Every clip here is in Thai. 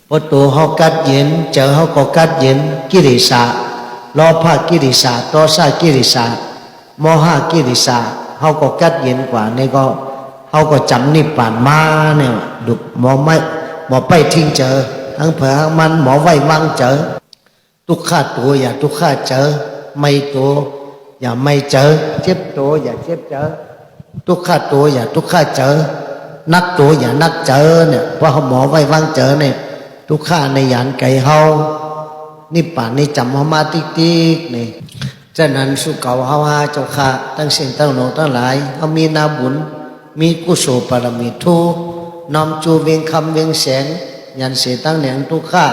พอตัวเขากัดเย็นเจอเขาก็กัดเย็นกิริสาโลภะกิริสาโทสะกิริสาโมหะกิริสาเขาก็กัดเย็นกว่านี่ก็เขาก็จำนิพพานมาเนี่ยดุหมอไม่หมอไปทิ้งเจอทั้งเผลอทั้งมันหมอไว้วางเจอทุกข้าตัวอย่าทุกข้าเจอไม่ตัวอย่าไม่เจอเจ็บตัวอย่าเจ็บเจอทุกข้าตัวอย่าทุกข้าเจอนักตัวอย่านักเจอเนี่ยเพราะหมอไว้วางเจอเนี่ยทุกข้าในหยานไก่เฮานิพพานนี่จำมาติ๊กนี่ฉะนั้นสุเก่าเฮาหาเจ้าข้าตั้งสิ่งตั้งโนตั้งหลายเขามีนาบุญมีกุศลบารมีทุกน้อมจูเวียงคำเวียงแสงยันเสียตั้งแหนงทุกข้า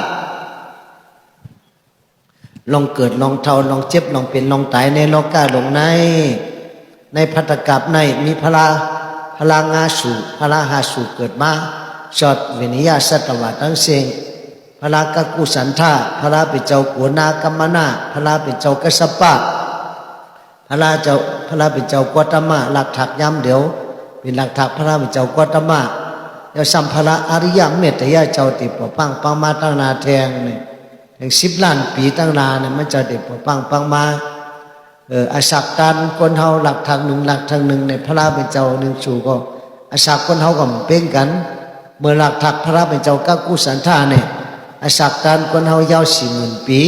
ลองเกิดลองเท่าลองเจ็บลองเป็นลองตายในโลกาหลงในภัตตกับในมีพลางาสูพลาหาสูเกิดมาชอดเวนิยาสัตวะทั้งเสียงพลากกุสันธาพลาเป็นเจ้ากัวนากรรมนาพลาเป็นเจ้ากัสสปะพลาเป็นเจ้ากวตมะหลักถักย้ำเดี๋ยวเป็นหลักถักพลาเป็นเจ้ากวตมะเดี๋ยวสัมภาระอริยเมตยาเจ้าติดปะปังปังมาตั้งนาแทงเนี่ยถึง10 ล้านปีตั้งนานเนี่ยมันจะติดปะปังมาอาศักตันคนเฮาหลักทางหนึ่งหลักทางหนึ่งในพระเป็นเจ้าหนึ่งสู่ก็อาศักคนเฮาก็เป็นกันเมื่อหลักถักพระเป็นเจ้ากักุสันธาเนี่ยอาศักตันคนเฮายาว40,000 ปี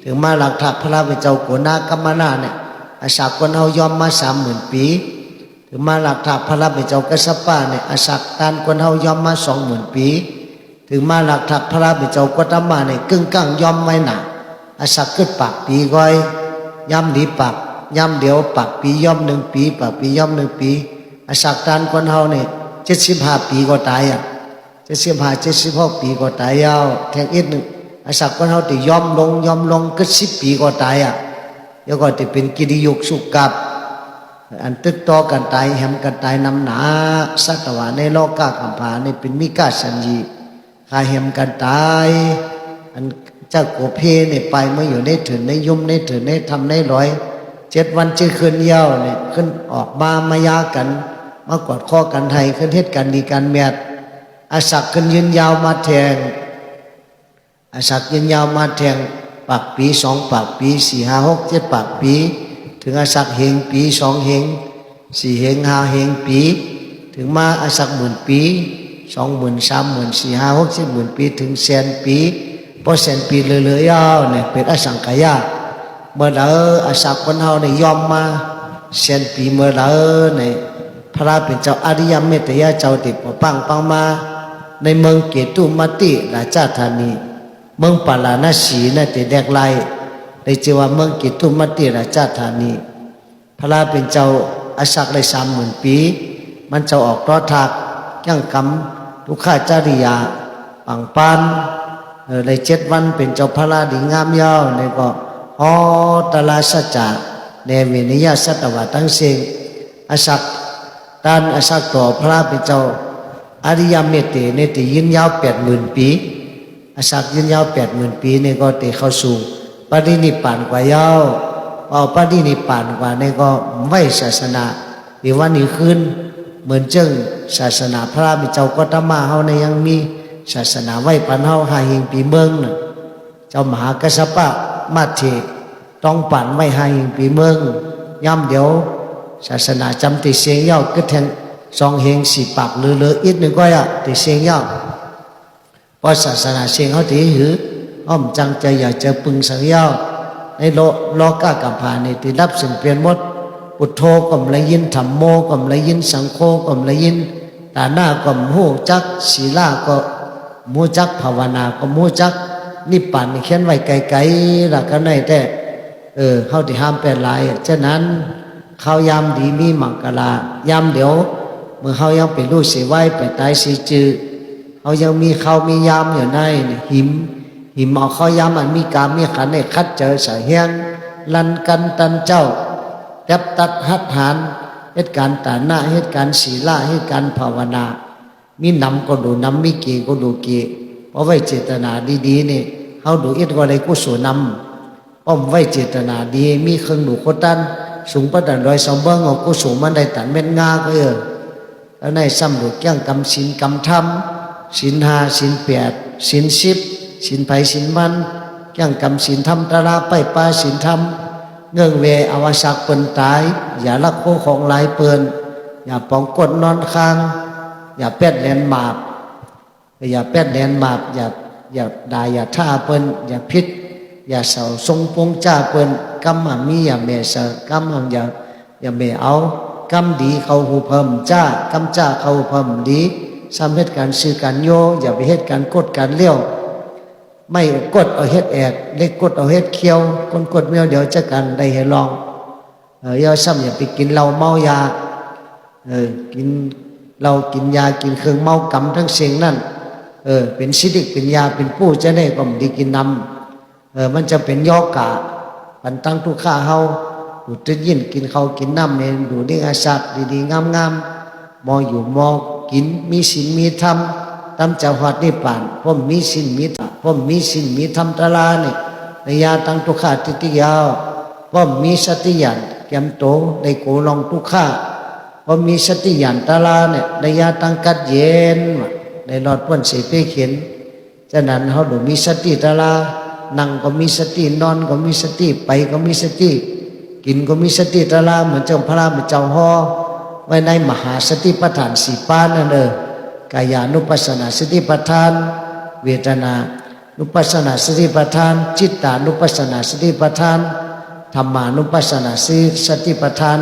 ถึงมาหลักถักพระเป็นเจ้าโกนากรรมนาเนี่ยอาศักคนเฮายอมมา30,000 ปีถึงมาหลักถักพระเป็นเจ้ากัสสปะเนี่ยอาศักตันคนเฮายอมมา20,000 ปีถึงมาหลักถักพระเป็นเจ้ากวตมะเนี่ยกึ่งกลางยอมไว้หนาอาศักขึ้นปากปีก้อยย่ำดีปากย่ำเดียวปากปีย่อม1 ปีปากปีย่อม1 ปีอาศักตันคนเฮาเนี่ย75 ปีก็ตาย76 ปีก็ตายยาวแทงอีกหนึ่งอาศักคนเฮาติย่อมลงก็10 ปีก็ตายแล้วก็จะเป็นกิริยุกสุกับอันตึกต่อกันตายแหมกันตายนำหนาสัตวะในโลกาคัมภานี่เป็นมิกาสัญญีคาแหมกันตายอันเจ้าโกเพเนี่ยไปเมื่ออยู่ในถืนในยุ่มในถืนในทำใน107 วันจะขึ้นเย้าเนี่ยขึ้นออกมามายากันมากอดข้อกันไทยขึ้นเทศกันดีกันแมดอาศักขึ้นยืนยาวมาแทงอาศักยืนยาวมาแทงปากปี2 ปากปี4 5 6 7 ปากปีถึงอาศักเหงปี2 เหง4 เหง5 เหงปีถึงมาอาศัก10,000 ปี20,000 30,000 4 5 6 7,000 ปีถึง100,000 ปีพอ100,000 ปีเลยยาวเนี่ยเป็นอสังขยาเมื่อเราอาศักคนเฮาเนี่ยยอมมา100,000 ปีเมื่อเราเนี่ยพระเป็นเจ้าอริยเมตยาเจ้าติดปะปังมาในเมืองเกตุมติราชธานีเมืองปาลาณสีน่ะติแดกไล่ได้ชื่อว่าเมืองเกตุมติราชธานีพระเป็นเจ้าอาศักได้30,000 ปีมันจะออกรอทักยังกำทุกข้าจริยาปังปานได้7 วันเป็นเจ้าพระดีงามยาวในก็ฮอตลาสัจจะในเวนิยาสัตวะทั้งสิ้นอาศักด้านอาศักต่อพระเป็นเจ้าอริยเมตเตในติยืนยาว80,000 ปีอาศักยืนยาว80,000 ปีในก็ติเข้าสู่ปรินิพพานกว่ายาวเอาปรินิพพานกว่าในก็ไว้ศาสนาหรือว่านี้ขึ้นเหมือนเจ้งศาสนาพระเป็นเจ้ากตมะเฮาในยังมีศาสนาไว้ปันเฮา5 เหงปีเมืองน่ะเจ้ามหากัสสปะมาเถต้องปั่นไว้5 เหงปีเมืองย่ำเดียวศาสนาจำติเสียงยาวก็แทง2 เหง4 ปากเหลืออีกหนึ่งก็ติเสียงยาวเพราะศาสนาเสียงเขาถือหืออ้อมจังใจอยากจะปึงสังยาวในโลกากัมภาในที่รับสิ่งเปลี่ยนหมดพุทโธก็ไม่ยินธัมโมก็ไม่ยินสังโฆก็ไม่ยินตาหน้าก็มูจักศีลาก็มูจักภาวนาก็มูจักนิพพานเขียนไว้ไกลๆหลักกันได้แต่เขาที่ห้ามแปลหลายฉะนั้นเขายามดีมีมังกรายามเดี๋ยวเมื่อเขายังเป็นลูกเสียไว้ไปตายสีจือเขายังมีเขามียามอยู่ในหิมเอาเขายามมันมีกามมีขันในคัดเจอสายเฮียงลันกันตันเจ้าจับตัดหัดหานเหตุการณ์ตาหน้าเหตุการณ์ศีลาเหตุการณ์ภาวนามีนำก็ดูนำมีเกก็ดูเกเพราะไว้เจตนาดีๆนี่เขาดูอิทก็เลยกุศลนำอ้อมไว้เจตนาดีมีเครื่องดูโคตันสูงประดันรอยสมเบิ้งเอากุศลมันได้ตันเม็ดงาก็แล้วในซ้ำดูแก้งกำศีลกำธรรมศีล5 ศีล8 ศีลสิบศีลไผ่ศีลมันยังกำศีลธรรมตราไปปาศีลธรรมเงื่องเวอวสักเปินตายอย่าลักโคของหลายเปินอย่าปองกดนอนค้างอย่าแปดแหลนหมาบอย่าแปดแหลนหมาบอย่าด่าอย่าท่าเปินอย่าพิษอย่าเสาทรงปงจ้าเปินกำมามีอย่าเมเสกำมาอย่าเมเอากำดีเขาหูเพิ่มจ้ากำจ้าเขาเพิ่มดีซ้ำเหตุการณ์ซื้อการโยอย่าไปเหตุการณ์กดการเลี้ยวไม่กดเอาเฮ็ดแอกเล็กกดเอาเฮ็ดเคี้ยวคนกดเมียวเดี๋ยวจะกันได้ให้ลองอย่าซ้ำอย่าไปกินเหล้าเมายากินเหล้ากินยากินเครื่องเมากำทั้งเสียงนั่นเป็นสิริเป็นยาเป็นผู้จะได้ก็ดีกินนำมันจะเป็นยอกะปันตั้งทุกข้าเฮาดูจะยินกินเขากินน้ำเนี่ยดูดีอาศัดดีๆงามๆมองอยู่มองกินมีศีลมีธรรมตามเจ้าหัดนิพพานพ่อมีศีลมีธรรมพ่อมีศีลมีธรรมตลาเนี่ยในยาตั้งทุกข้าติติยาวพ่อมีสติญาณแกมโตในโกลองทุกข้าพ่อมีสติญาณตลาเนี่ยในยาตั้งกัดเย็นในหลอดพ่นเสพเขียนฉะนั้นเขาดูมีสติตลานั่งก็มีสตินอนก็มีสติไปก็มีสติกินก็มีสติตลาเหมือนเจ้าพระเหมือนเจ้าฮอไว้ในมหาสติปัฏฐานสี่ปานนั่นกายานุปัสสนาสติปัฏฐานเวทนานุปัสสนาสติปัฏฐานจิตตานุปัสสนาสติปัฏฐานธรรมานุปัสสนาสติปัฏฐาน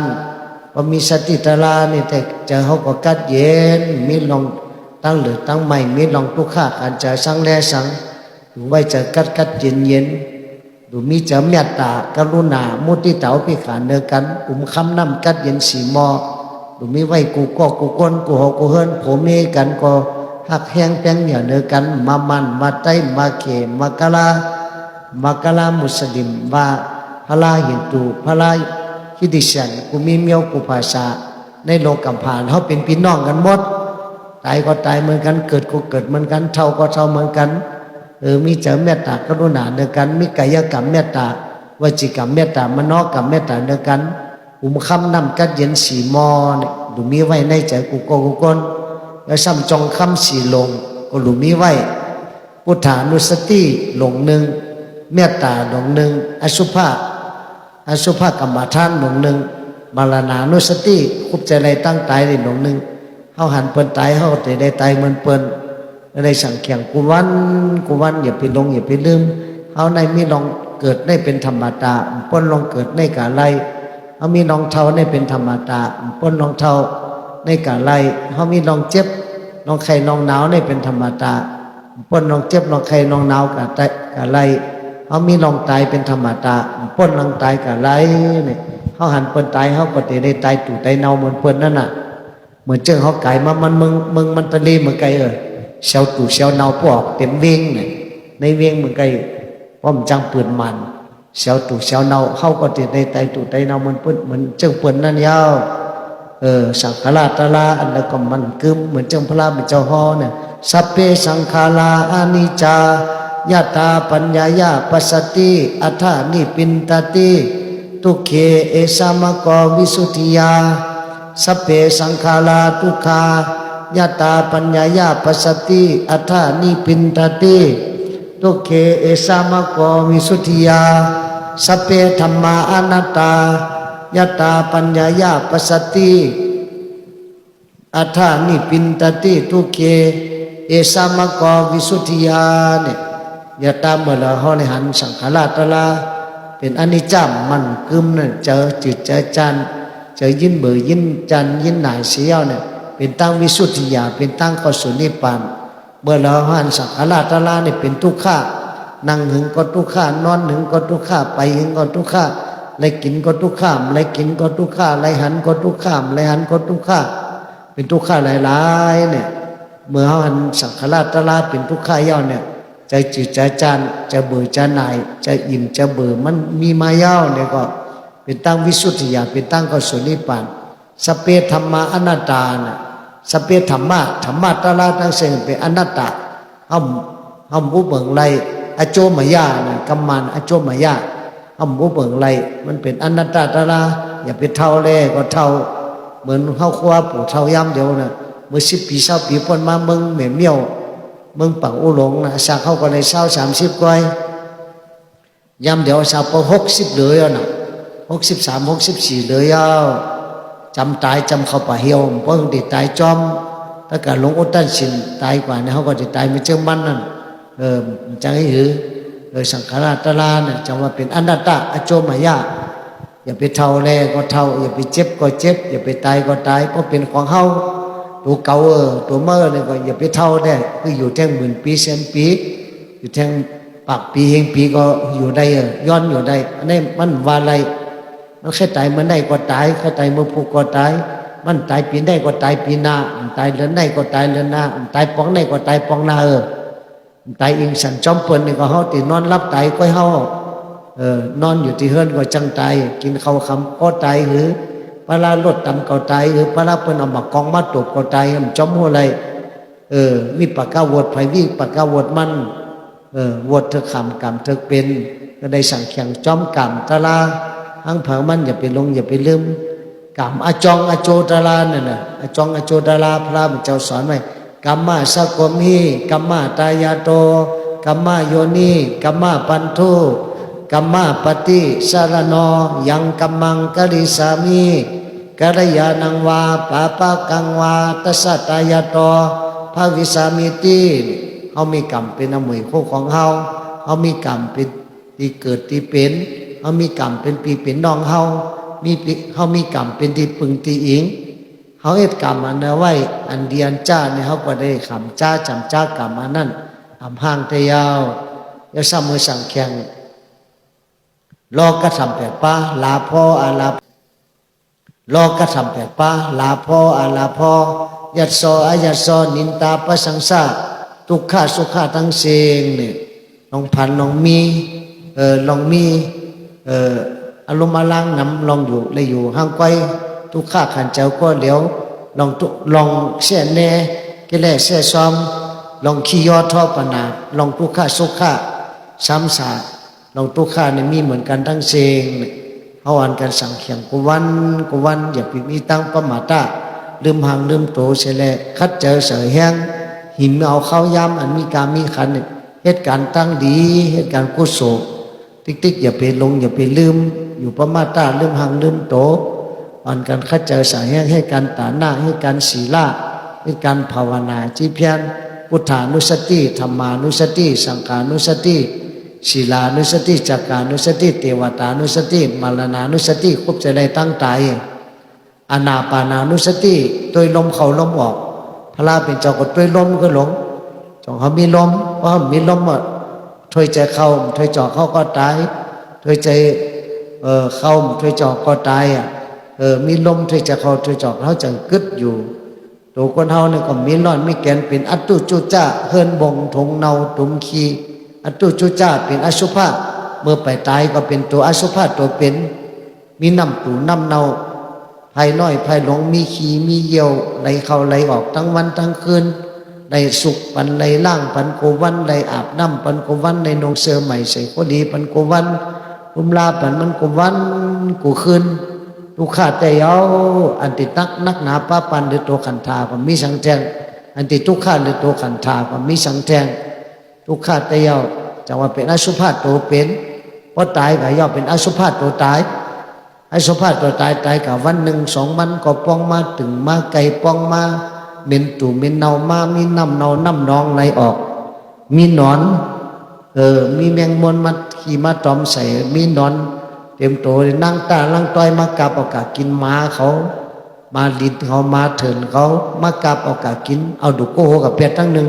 พอมีสติตลาเนี่ยแต่เจอเขาก็กัดเย็นมีลองตั้งเหลือตั้งใหม่มีลองทุกข้าการเจอสังแลสังดูไว้เจอกัดเย็นดูมีเจอเมตตากรุณามุติเตาพิขานเนกันคำน้ำกัดเย็นสีมอดูมีไว้กูก็กูก้นกูหอกกูเฮินผมเมกันก็หักแห้งแป้งเหนียวเนกันมามันมาไตมาเขมากะลามุสลิมว่าพลาหินตูพลาฮิดิชันกูมีเมียวกูภาษาในโลกกัมพานเขาเป็นพี่น้องกันหมดตายก็ตายเหมือนกันเกิดก็เกิดเหมือนกันเท่าก็เท่าเหมือนกันมีเจอเมตตากรุณาเนกันมีกายกรรมเมตตาวจีกรรมเมตตามโนกรรมเมตตาเนกันคำนำกัดเย็นสีมอเนี่ยดูมีไว้ในใจกูก็กูก้นแล้วซ้ำจองคำสีลงก็ดูมีไว้พุทธานุสติหลงหนึ่งเมตตาหลงหนึ่งอสุภกรรมฐานหลงหนึ่งมรณานุสติคุบใจในตั้งตายในหลงหนึ่งเขาหันเปิ้นตายเขาแต่ได้ตายเหมือนเปิ้นในสังเขียงกุวันอย่าไปลงอย่าไปลืมเขาในมีลองเกิดได้เป็นธรรมดาเปิ้นลองเกิดในกาไลเขามีลองเท่าได้เป็นธรรมดาเปิ้นลองเท่าในกาไลเขามีลองเจ็บลองไข้ลองหนาวได้เป็นธรรมดาเปิ้นลองเจ็บลองไข้ลองหนาวกาไลเขามีลองตายเป็นธรรมดาเปิ้นลองตายกาไลเนี่ยเขาหันเปิ้นตายเขาก็จะได้ตายตู่ตายเนาเหมือนเปิ้นนั่นน่ะเหมือนเจ้าเขาไก่มามันมึงมันตะลีเหมือนไก่เชาตู่เชาเนาพวกเต็มเวียงเนี่ยในเวียงเหมือนไก่ป้อมจังปืนมันเชาตู่เชาเนาเขาก็จะได้ตายตู่ตายเนาเหมือนเปิ้นเหมือนเจ้าเปิ้นนั่นยาวสังขารตลาอันนั้นก็มันกึมเหมือนเจ้าพระเป็นเจ้าฮอเนี่ยสัพเพสังขาราอนิจจายตาปัญญายาปัสสติอัฏฐานิปินตติทุกเขเอสามะกวิสุทธิยาสัพเพสังขาราทุกขายตาปัญญายาปัสสติอัฏฐานิปินตติทุกเขเอสามะกวิสุทธิยาสัพเพธัมมาอนัตตายตาปัญญายาปัสสติอัฏฐานิปินตติทุกเขเอสามะกวิสุทธิยาเนี่ยยตาเมื่อเราเขาในหันสังขารตลาเป็นอนิจจามันกึมเนี่ยเจอจิตเจอจันเจอยินเบื่อยินจันยินหน่ายเสียวเนี่ยเป็นตั้งวิสุทธิญาเป็นตั้งเข้าสู่นิพพานเมื่อเราหันสังขารตลาเนี่ยเป็นทุกข์นั่งหึงก็ทุกข์นอนหึงก็ทุกข์ไปหึงก็ทุกข์ไรกินก็ทุกข์ไรกินก็ทุกข์ไรหันก็ทุกข์ไรหันก็ทุกข์เป็นทุกข์หลายๆเนี่ยเมื่อหันสังขารตลาเป็นทุกข์ย่อเนี่ยใจจืดใจจานจะเบื่อจะหน่ายจะอิ่มจะเบื่อมันมีมาเย้าเนี่ยก็เป็นตั้งวิสุทธิญาณเป็นตั้งเข้าสู่นิพพานสเปธรรมะอนัตตาเนี่ยสเปธรรมะตลาทั้งเสียงเป็นอนัตตาห้ามอุเบิงไรอโจมยาเนี่ยกัมมันอโจมยาห้ามอุเบิงไรมันเป็นอนัตตาตลาอย่าไปเท่าเล่ก็เท่าเหมือนเข้าคว้าปู่เท่าย่ำเดียวนะเมื่อ10 ปี20 ปีพ้นมามึงเหม่เมี่ยว เมืองปังอุหลงนะสักเขาก็เลย30 ก้อยยำเดี๋ยวสักพอ60เลยอ่ะนะ63 64เลยอ่ะจำตายจำเขาป่าเหี่ยวเพราะติดตายจอมถ้าเกิดหลงอุตตันสินตายกว่าเนี่ยเขาก็จะตายไม่เจ้ามันนั่นจังให้หือสังขารตลาเนี่ยจะว่าเป็นอนัตตะอโจมายะอย่าไปเท่าแลก็เท่าอย่าไปเจ็บก็เจ็บอย่าไปตายก็ตายเพราะเป็นของเฮาตัวเก่าตัวเมื่อเนี่ยก็อย่าไปเท่าได้คืออยู่แท่งหมื่นปีแสนปีอยู่แท่งปากปีเฮงปีก็อยู่ได้ย้อนอยู่ได้อันนี้มันว่าอะไรมันแค่ตายเมื่อได้ก็ตายแค่ตายเมื่อผูกก็ตายมันตายปีได้ก็ตายปีหน้าตายเดือนได้ก็ตายเดือนหน้าตายปองได้ก็ตายปองหน้าตายอิงสันจอมเปิ้นนี่ก็เฮาตีนอนรับตายก็เฮานอนอยู่ที่เฮือนก็จังตายกินข้าวคำก็ตายหรือปลาลดตำก็ตายหรือปลาเปิ้นเอามากองมาตบก็ตายมันจอมหัวอะไรมีปากกาวดไผวิปากกาวดมันวดเธอขำกรรมเธอเป็นก็ได้สั่งแข่งจอมกรรมตะลาหังเผามันอย่าไปลงอย่าไปลืมกรรมอจองอโจตะลานั่นน่ะอจองอโจตะลาพระพุทธเจ้าสอนไว้กัมมาสะกมิกัมมาตายาโตกัมมาโยนิกัมมาปันทุกัมมาปฏิสารโนยังกัมมังกริสามิกัลยาณังวาปาปะกังวาตัสสะตายาโตภาวิสามิติเฮามีกรรมเป็นอมวยคู่ของเฮามีกรรมเป็นที่เกิดที่เป็นเฮามีกรรมเป็นปีเป็นน้องเฮามีกรรมเป็นที่ปึงที่อิงเขาเอ็ดกรรมอันนั้นไว้อันเดียนจ้าเนี่ยเขาก็ได้ขำจ้าจำจ้ากรรมอันนั้นทำห้างเทียวยาสามมือสั่งแข่งลอกกระทำแปดป้าลาพ่ออาลาลอกกระทำแปดป้าลาพ่ออาลาพ่อยัดโซอายัดโซนินตาประสังสาทุกข้าสุขาทั้งเสียงเนี่ยลองพันลองมีลองมีอารมณ์อลังนำลองอยู่เลยอยู่ห้างไกวทุกข้าขันเจ้าก็เหลียวลองเสียแน่กิเลสเสียซ้อมลองขี้ยอทอปนาลองทุกข้าสุขาซ้ำสาลองทุกข้าเนี่ยมีเหมือนกันทั้งเสียงเขาอ่านกันสั่งเขียงกุวันอย่าไปมีตั้งประมาทลืมหางลืมโตเสียแล้วคัดเจอเสยแห้งหินเอาเข้าย้ำอันมีการมีขันเหตุการณ์ตั้งดีเหตุการณ์กุศลติ๊กอย่าไปลงอย่าไปลืมอยู่ประมาทลืมหางลืมโตอ่านกันคัดเจอเสยแห้งให้การตาหน้าให้การศีลาให้การภาวนาจีเพียนพุทธานุสติธรรมานุสติสังฆานุสติศีลานุสติจักขานุสติเทวตานุสติมรณานุสติควบจะได้ตั้งใจอานาปานานุสติโดยลมเข้าลมออกพระเป็นเจ้าก็ด้วยลมก็หลงจงเขามีลมเพราะมีลมถอยใจเข้าถอยจ่อเข้าก็ตายถอยใจเข้าถอยจ่อก็ตายมีลมถอยใจเข้าถอยจ่อเขาจังกึดอยู่ตัวคนเฮาเนี่ยก็มีร้อนมีแกนเป็นอัตตุจุจ้าเฮินบงทงเนาตุมขีอัตตุจุจ้าเป็นอสุภะเมื่อไปตายก็เป็นตัวอสุภะตัวเป็นมีน้ำตูน้ำเนาภายน้อยภายหลงมีขี้มีเยี่ยวไหลเข้าไหลออกทั้งวันทั้งคืนไหลสุกปันไหลล่างปันโกวันไหลอาบน้ำปันโกวันในนงเสือใหม่ใส่ก็ดีปันโกวันรุมลาปันมันโกวันกูคืนทุกข้าแต่เยาอันตินักหนาป้าปันหรือตัวขันธาก็มีสังแทงอันติทุกข้าหรือตัวขันธาก็มีสังแทงทุกข้าแต่เยาจะว่าเป็นอสุภะตัวเป็นเพราะตายก็ย่อเป็นอสุภะตัวตายอสุภะตัวตายกับวันหนึ่ง2 วันก็ป้องมาถึงมาไก่ป้องมาเม็นตู่เม็นเนามามีน้ำเนาน้ำนองไหลออกมีหนอนมีแมงมดมาขี่มาตอมใส่มีหนอนเต็มโตเลยนั่งตาลังต้อยมากราบเอากากินม้าเขามาลินเขามาเถินเขามากราบเอากากินเอาดุกโกโหกับเปียตั้งหนึ่ง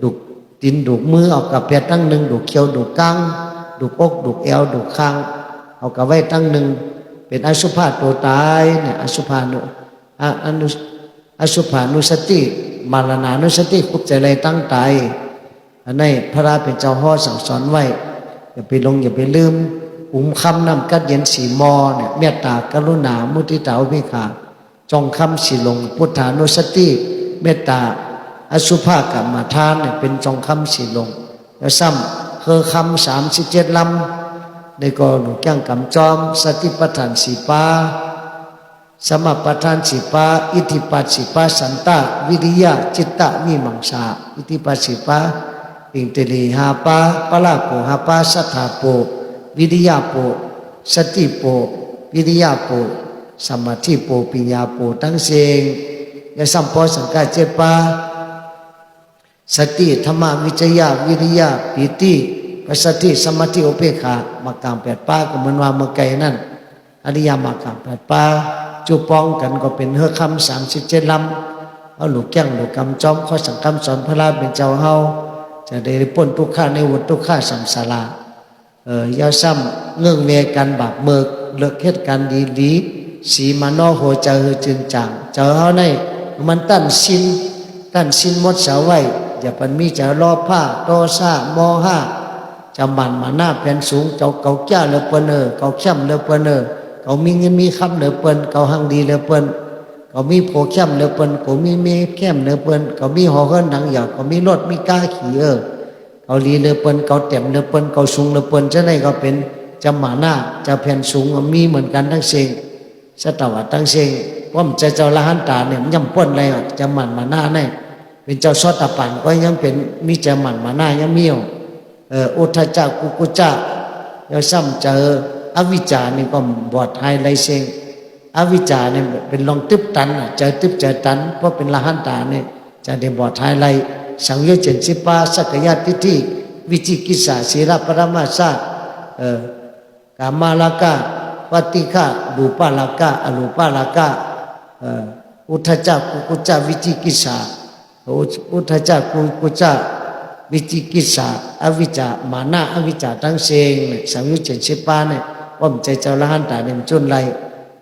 ดุกตีนดุกมือเอากับเปียตั้งหนึ่งดุกเขียวดุกก้างดุกอกดุกเอวดุกคางเอากับไว้ตั้งหนึ่งเป็นอสุภะตัวตายเนี่ยอสุภานุสติมรณานุสติคุบใจเลยตั้งตายอันนี้พระราเป็นเจ้าพ่อสั่งสอนไว้อย่าไปลงอย่าไปลืมคำนำกัดเย็นสีมอเนี่ยเมตตากรุณามุทิตาอุเบกขาจงคำสีลงพุทธานุสติเมตตาอสุภะกรรมฐานเนี่ยเป็นจงคำสีลงแล้วซ้ำคือคำ37 ลำในก็หนูแก้งกำจอมสติปัฏฐาน4 ปา สมปทานสิปาอิทธิปัสสิปาสันตะวิริยะจิตตะวิมังสาอิทธิปัสสิปาอิงเตลีหาปาปะละโปหาปาสัทธาโปวิริยะโปสติโปวิริยะโปสมาธิโปปัญญาโปทั้งเสียงยะสัมปอสังกาเจปาสติธรรมวิจยะวิริยะปิติปัสสติสมาธิอุเบกขามากามแปดปาก็เหมือนว่าเมื่อไกลนั่นอริยมรรคแปดปาจูปองกันก็เป็นเฮือคำ37 ลำเอาหลูกแก้งหลูกกำจอมข้อสังคำสอนพระราเป็นเจ้าเฮาจะได้พ้นทุกข้าในวัฏทุกข้าสัมสาระยาซ้ำเงื่องเวกันบาปเมิกเลิกเหตุการดีดีสีมาโนโหจะเฮจึงจังเจ้าเฮาในมันตั้นสินหมดเสาไว้อย่าปันมีจะรอผ้าโตซาโมหะจะหมันมาหน้าแผ่นสูงเจ้าเก่าแก่เหลือเปิ้นเก่าเข้มเหลือเปิ้นเขามีเงินมีคำเหลือเปิ้นเขาหังดีเหลือเปิ้นเขามีโผเข้มเหลือเปิ้นเขามีเมฆเข้มเหลือเปิ้นเขามีหอเฮิรนหนังหยาเขามีรถมีกาขี่เขาลีเหลือเปิ้นเขาเต็มเหลือเปิ้นเขาสูงเหลือเปิ้นจะไหนก็เป็นจะหมาหน้าจะแผ่นสูงมีเหมือนกันทั้งเสียงสตวะทั้งเสียงว่ามันจะเจ้าละหันตาเนี่ยมันย่ำป้นอะไรจะหมันมาหน้าเนี่ยเป็นเจ้าซอตะปันก็ยังเป็นมีจะหมันมาหน้ายังมีอุทจักกุกุจักแล้วซ้ำเจออวิจานี่ก็บอดไฮไลเซงอวิจาเนี่ยเป็นลองตึบตันเจอตึบเจอตันเพราะเป็นละหันตาเนี่ยจะได้บอดไฮไลสังโยชน์10 ปาสักยะทิฏฐิวิจิกิจสาศีลปรมาสากามาลากาวัติฆะรูปาลากาอรูปาลากาอุทจักกุกุจักวิจิกิจสาอุทจักกุกุจักวิจิกิจสาอวิจามานะอวิจาทั้งเสียงสังยุตเจ็ดสิบปาเนี่ยว่ามันใจเจ้าละหันตาเนี่ยจุนไร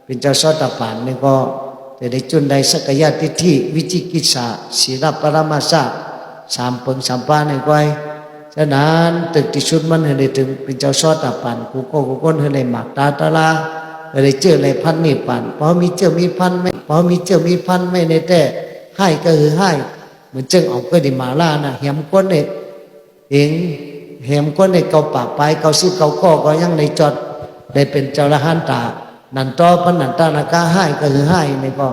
เป็นเจ้าซอตะปานเนี่ยก็จะได้จุนไรสักยะทิฏฐิวิจิกิจสาศีลปรมาสะ3 ปาเนี่ยก็ฉะนั้นตึกที่ชุดมันให้ได้ถึงเป็นเจ้าซอตะปานกูก้นให้ได้หมักตาตะลาให้ได้เจออะไรพันนี่ปานพอมีเจอมีพันไม่พอมีเจอมีพันไม่ในแต่ให้ก็คือให้เหมือนจึงออกก็ได้มาล่านะเหี่ยมก้นเนี่ยเองเหี่ยมก้นในเกาปากไปเกาซิบเกาข้อก็ยังในจอดได้เป็นเจ้าละหันตานันต่อพันนันตานากาให้ก็คือให้ในก็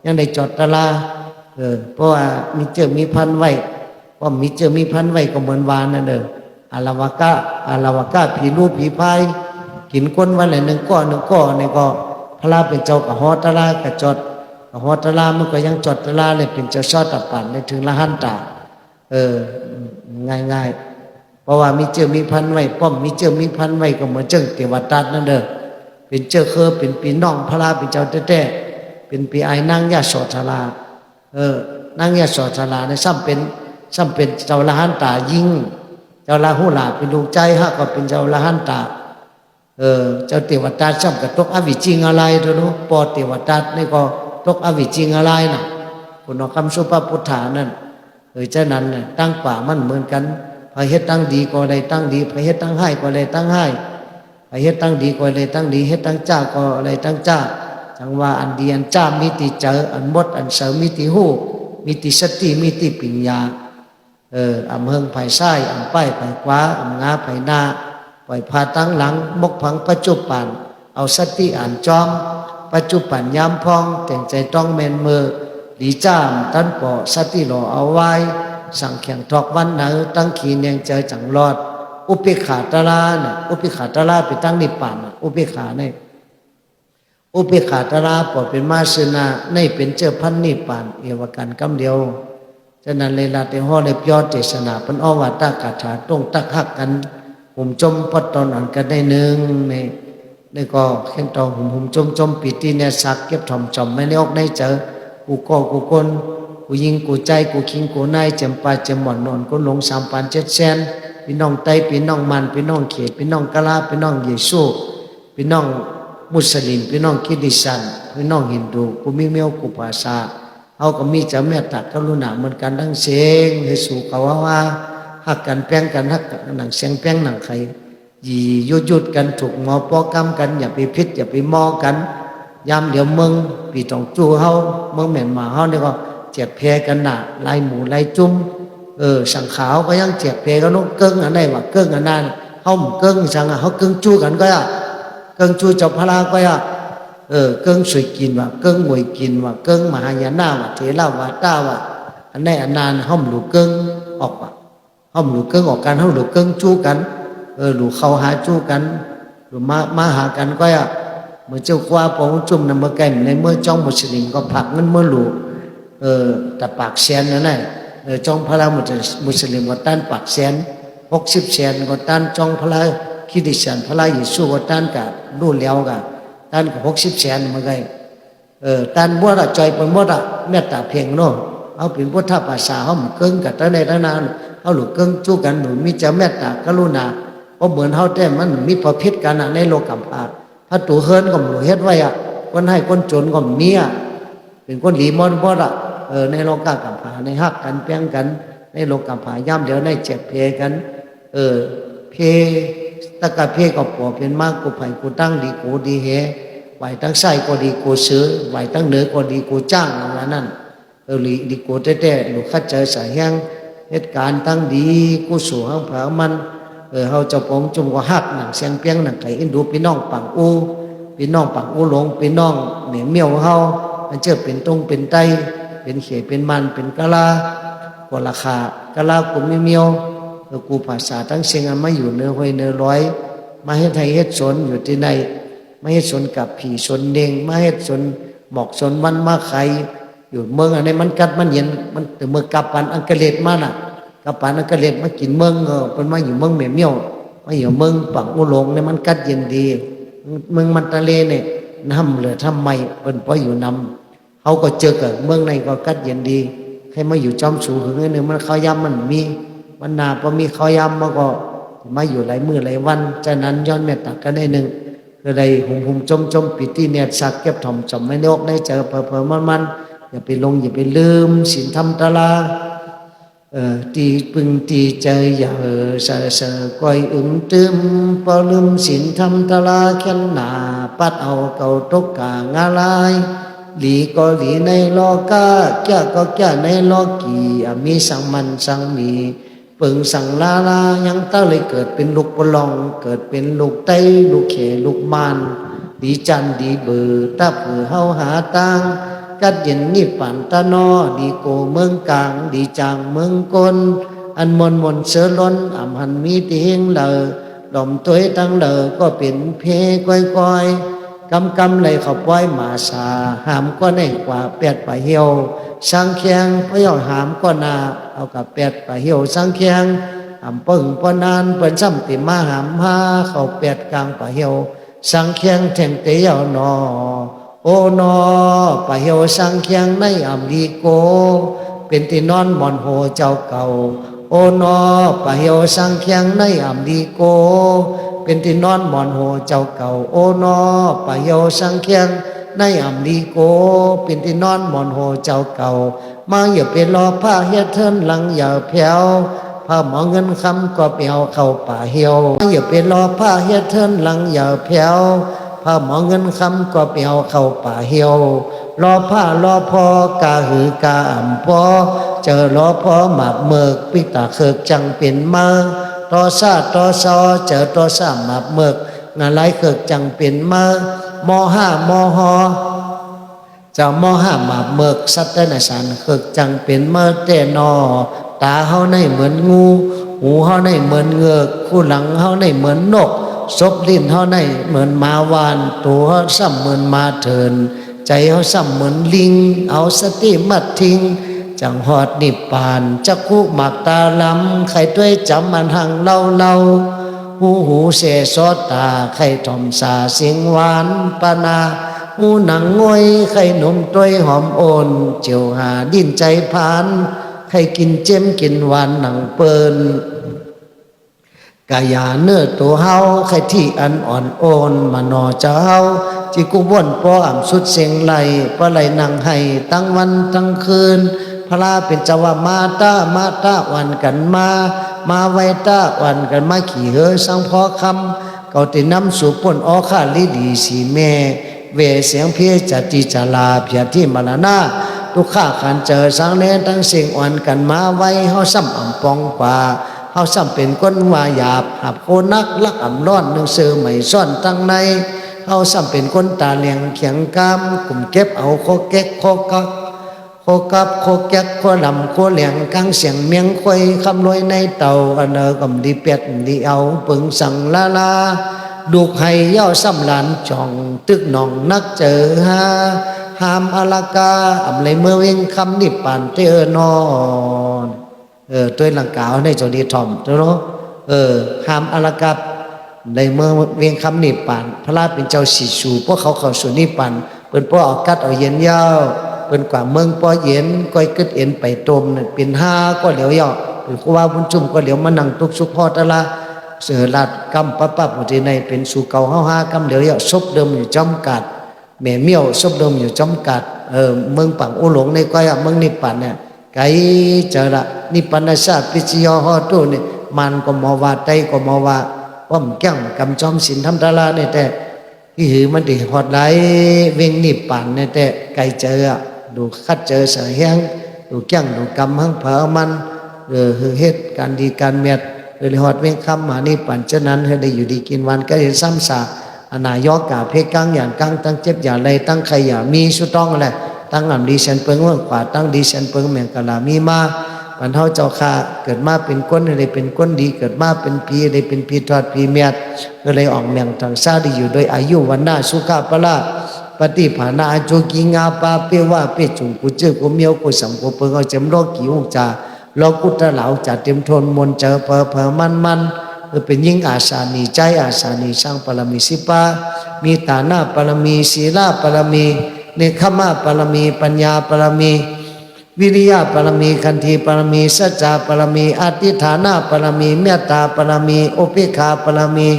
ยังในจอดตะลาเพราะว่ามีเจอมีพันไว้เพราะมีเจอมีพันไว้ก็เหมือนวานนั่นอารวากะผีรูปผีพายกินก้นวันไหนหนึ่งก้อนในก็พระเป็นเจ้ากับฮอตะลากับจอดหอตะลามันก็ยังจอดตะลาเลยเป็นเจ้าชอตะปันในถึงละหันตาง่ายเพราะว่ามีเจ้ามีพันไว้ป้อมมีเจ้ามีพันไว้ก็เหมือนเจ้าเทวทัตนั่นเป็นเจ้าเป็นปีน้องพระเป็นเจ้าแท้ๆเป็นปีไอ้นางยาโสธรานางยาโสธราเนี่ยซ้ำเป็นเจ้าละหันตายิ่งเจ้าละหุลาเป็นดวงใจฮะก็เป็นเจ้าละหันตาเจ้าเทวทัตซ้ำกับตกอวิจิงอะไรตัวนู้ปอเทวทัตนี่ก็ตกอวิจิงอะไรนะคุณคำสุภาพุทธานั่นเจ้านั้นเนี่ยตั้งป่ามันเหมือนกันพระเฮ็ดตั้งดีก็เลยตั้งดีพระเฮ็ดตั้งให้ก็เลยตั้งให้พระเฮ็ดตั้งดีก็เลยตั้งดีเฮ็ดตั้งจ้าก็เลยตั้งจ้าจังว่าอันดีอันจ้ามีติเจออันหมดอันเสริมมีติหูมีติสติมีติปัญญาอำเฮิงไผ่ไส้อำป้ายไผ่ขวาอำงาไผ่หน้าปล่อยพาตั้งหลังมกพังปัจจุบันเอาสติอ่านจอมปัจจุบันย้ำพองแต่งใจต้องเมนมือดีจ้ามตั้นปอสติหล่อเอาไว้สั่งแข่งทอกวันไหนตั้งขีเนียงเจอจังรอดอุปิขาตลาเนี่ยอุปิขาตลาไปตั้งนิพพานอุปิขาเนี่ยอุปิขาตลาปอเป็นมาสนาในเป็นเจ้าพันนิพพานเอวกันกำเดียวฉะนั้นเลยลาเตห่อเลยยอดเจษนาเป็นอวตารกาถาตรงตักหักกันหุ่มจมพอตอนอ่านกันได้หนึ่งนี่ก็แข่งตองหุ่มจมปีตีเนี่ยสักเก็บถ่อมจอมไม่ได้ออกในเจอกูคนกูยิงกูใจกูคิงกูนายเจมปาเจมหมอนนอนกูหลง3 ปัน 7 แสนพี่น้องไตพี่น้องมันพี่น้องเขตพี่น้องกะลาพี่น้องเยซูพี่น้องมุสลิมพี่น้องคริสเตียนพี่น้องฮินดูกูมีเมียวกูภาษาเอาก็มีจะเมตตากรุณาเหมือนกันทั้งเสียงให้สู่เขาว่าหักกันแป้งกันหักหนังเสียงแป้งหนังไข่ยุดกันถูกงอปอกรรมกันอย่าไปพิษอย่าไปมอกันยามเดี๋ยวมึงปีตองจูเฮามึงเหม็นหมาเฮานี่ก็เจ็บแพ้กันหนาลายหมูลายจุ้มสังขาวก็ยังเจ็บแพ้กันนู้นเกิ้งอันไหนวะเกิ้งอันนั้นเฮาเกิ้งสังเฮาเกิ้งจูกันก็เกิ้งจูจับพลาก็ เกิ้งสวยกินว่าเกิ้งมวยกินว่าเกิ้งมหายานาว่าเทระว่าต้าว่าอันในอันนานห้อมหลูเกิ้งออกว่าห้อมหลูเกิ้งออกกันห้อมหลูเกิ้งจู้กันหลูเข้าหาจู้กันหลูมาหากันก็เมื่อเจ้ากว่าปองจุ่มนำเมื่อไก่ในเมื่อจ้องมุสลิมก็ผักเงินเมื่อหลูแต่ปากแสนนั่นแหละจ้องพระมุสลิมก็ต้านปากแสน60 แสนก็ต้านจ้องพระคริสเตียนพระเยซูก็ต้านกับรู้แล้วกับต้านกับ60 แสนเมื่อไงต้านบัวละจอยเป็นบัวละเมตตาเพียงโน่เอาเป็นพุทธภาษาเขาเกิ้งกับตั้งในตั้งนานเขาหลุดเกิ้งจู้กันหนูมีจะเมตตากรุณาเพราะเหมือนเขาแต่มันมีประเภทกันในโลกกัมพาพระตูเฮิร์นก็หนูเฮ็ดไว้คนให้คนจนก็มีเป็นคนหลีมอนบัวละในโลกกัมพาในฮักกันแป้งกันในโลกกัมพาย่ำเดี๋ยวในเจ็บเพกันเพตะกะเพก็ปอเป็นมากกูไผ่กูตั้งดีกูดีเฮไหวตั้งไส้ก็ดีกูซื้อไหวตั้งเหนือก็ดีกูจ้างอะไรนั่นลีดีกูเต้ๆหนูคัดเจอสายแห้งเหตุการณ์ตั้งดีกูสู่ห้องผามันเฮาเจ้าของจุ่มก็ฮักหนังเสียงเปียงหนังไก่อินดูพี่น้องปังอูพี่น้องปังอูหลงพี่น้องเหนียวเมียวเฮามันเจอเป็นตรงเป็นไตเป็นเขเป็นมันเป็นกะลาก็ราคากะลากูไม่เมียวกูภาษาทั้งเสียงมาอยู่เนื้อห้อยเนื้อร้อยมาเฮ็ดไทยเฮ็ดสนอยู่ที่ไหนมาเฮ็ดสนกับผีสนเด้งมาเฮ็ดสนหมอกสนวันมาไข่อยู่เมืองอันนี้มันกัดมันเย็นมันแต่เมื่อกับปันอังกฤษมาน่ะกับปันอังกฤษมากินเมืองเป็นมาอยู่เมืองแม่เมี่ยวมาอยู่เมืองปักอุหลงเนี่ยมันกัดเย็นดีเมืองมันตะเลเนี่ยน้ำเหลือทำไมเป็นเพราะอยู่น้ำเขาก็เจอกับเมืองในก็กัดเย็นดีใครมาอยู่จอมสูงหึงเนี่ยมันเขาย้ำมันมีมันนาพอมีเขาย้ำมาก็มาอยู่หลายมื้อหลายวันจากนั้นย้อนเมตตากันได้หนึ่งก็ได้หุ่มจมปิติเนี่ยสักเก็บถ่อมจมไม่โลกได้เจอเพอมันอย่าไปลงอย่าไปลืมศีลธรรมตะลาตีปึงตีใจอย่าเสอก้อยตึมพอลืมศีลธรรมตะลาแค่นหนาปัดเอาเก่าตกกางาลายหลีก็หลีในโลกาแก่ก็แก่ในโลกีมีสังมันสังมีปึงสังลายังเต้าเลยเกิดเป็นลูกปลองเกิดเป็นลูกไตลูกเขลูกมานดีจันดีเบือตาผือเฮาหาตังกัดเย็นนี่ปั่นตะนอดีโกเมืองกลางดีจางเมืองกลอันมนเสือล้นอ่ำหันมีตีเฮงเลอดอมตัวตั้งเลอก็เป็นเพก้อยกำเลยเขาปล่อยมาสาหามก็ในกว่าแปดป่าเหี่ยวสังเคียงพยอหามก็นาเอากับแปดป่าเหี่ยวสังเคียงหามปึ่งปนานเปิ้นซ้ำติมาหามหาเขาแปดกลางป่าเหี่ยวสังเคียงแทงเตียวนอโอนอป่าเหี่ยวสังเคียงในอำลีโกเป็นที่นอนหมอนโหเจ้าเก่าโอนอป่าเหี่ยวสังเคียงในอำลีโกเป็นที่นอนหมอนโหเจ้าเก่าโอนอป่าเหี่ยวสังเคียงในอำลีโกเป็นที่นอนหมอนโหเจ้าเก่ามาอย่าไปรอผ้าเฮ็ดเทินหลังอย่าแผ่วผ้าหมอเงินคำก็เปียวเข้าป่าเหี่ยวอย่าไปรอผ้าเฮ็ดเทินหลังอย่าแผ่วผ้าหมอเงินคำก็เปียวเข้าป่าเหี่ยวรอผ้ารอพอกาหือกาอ่ำพอเจอรอพอหมาบเมิกปิตาเคิกจังเป็นมาตอซาตอซอเจอตอซาหมาบเมิกงานไรเคิกจังเป็นมามอห้ามอหอจะมอห้ามาเมิกสัตว์ในสารเคิกจังเป็นเมื่อเตนอตาเฮาในเหมือนงูหูเฮาในเหมือนเงือกคู่หลังเฮาในเหมือนนกซบลิ้นเฮาในเหมือนมาวานตัวเฮาซ้ำเหมือนมาเถินใจเฮาซ้ำเหมือนลิงเอาสติมัดทิ้งจังหอดนิพพานจักคุหมากตาลำไข่ด้วยจำมันหังเล่าหูเสซอตาไข่ทอมสาเสียงหวานปานาหูหนังงอยไข่นมต้วยหอมโอนเจียวหาดินใจพานไข่กินเจมกินหวานหนังเปินกายาเนื้อตัวเฮาไข่ที่อันอ่อนโอนมานอเจ้าเฮาจิกุบ่นปออ่ำสุดเสียงไหลปะไหลนังให้ตั้งวันตั้งคืนพระเป็นเจ้าว่ามาตาวันกันมาไว้ตาวันกันมาขี่เฮอสังพอคำเก่าติน้ำสู่ป่นออข้าลิดีสีแม่เวเสียงเพียจัติจาลาเพียที่มรณะทุกข้าขันเจอสังเลนทั้งเสียงอ่อนกันมาไว้เฮาซ้ำอ่ำปองกว่าเฮาซ้ำเป็นก้นวาหยาบหับโคนักลักอ่ำร้อนหนึ่งเสือใหม่ซ่อนตั้งในเฮ เฮาซ้ำเป็นคนตาเหลียงเขียงกามกลุ่มเก็บเอาโคเก็กโคกักโคกับโคแก๊กโคลำโคเหลียงกังเสียงเมียงควยคำรวยในเต่าอันเนอกำดีเป็ดดีเอาปึงสั่งลาดูกให้ย่อซ้ำหลานจ่องตึกหนองนักเจอฮาหามอลากาอำเลยเมื่อเวงคำนิปานเตอนอนตัวหลังกาวในโจดีทอมตัวเนาะหามอลากาในเมื่อเวียงคำนิปานพระราชเป็นเจ้าสีสูพวกเขาเข้าสู่นิปานเปิ้นพวกเอากัดเอาเย็นยาวเป็นกว่าเมืองปอเย็นก้อยกึดเอ็นไปตมเป็นห้าก็เหลียวย่อเป็นครูว่าบุญจุ่มก็เหลียวมานั่งตุกสุพอตะละเสือลาดกำปั๊บที่ในเป็นสู่เก่าห้ากำเหลียวย่อซบเดิมอยู่จำกัดแม่เมี่ยวซบเดิมอยู่จำกัดเมืองปังอุหลงในก้อยเมืองนิพพานเนี่ยไกลเจอละนิพพานชาติปิจยอฮอตุเนี่ยมันก็มอว่าใจก็มอว่าว่ามแก้งกำจอมสินทำตาลาเนี่ยแต่ที่หือมันติหอดไหลเวงนิพพานเนี่ยแต่ไกลเจอดูคัดเจอเสียแห้งดูแก้งดูกำหังเผามันเหตุการดีการเมียดหอดเวงคำมานี่ปั่นเช่นนั้นให้ได้อยู่ดีกินวันก็เห็นซ้ำสาอนายกกาเพกังอย่างกังตั้งเจ็บอย่าเลยตั้งใครอย่ามีสุต้องอะไรตั้งอ่ำดีเชนเปิงเมื่อขวาตั้งดีเชนเปิงแมงกะลามีมาบรรเทาเจ้าข้าเกิดมาเป็นก้นอะไรเป็นก้นดีเกิดมาเป็นพีอะไรเป็นพีทอดพีเมียดก็เลยออกแมงทางซาดีอยู่โดยอายุวันหน้าสุขะปะละปฏิภาณาโจกิงาปาเปว่าเปจุงกุเจอกุเมียวกุสังกุเปิงเอาเจมโลกิวจาโลกุตะเหลาจ่าเต็มทนมนเจอเพอมันเป็นยิ่งอาสานีใจอาสานีสร้างปรมีสิปามีตาหน้าปรมีศีลาปรมีเนคขมาปรมีปัญญาปรมีวิริยะปรมีคันธีปรมีสัจจะปรมีอธิฐานะปรมีเมตตาปรมีอุเบกขาปรมี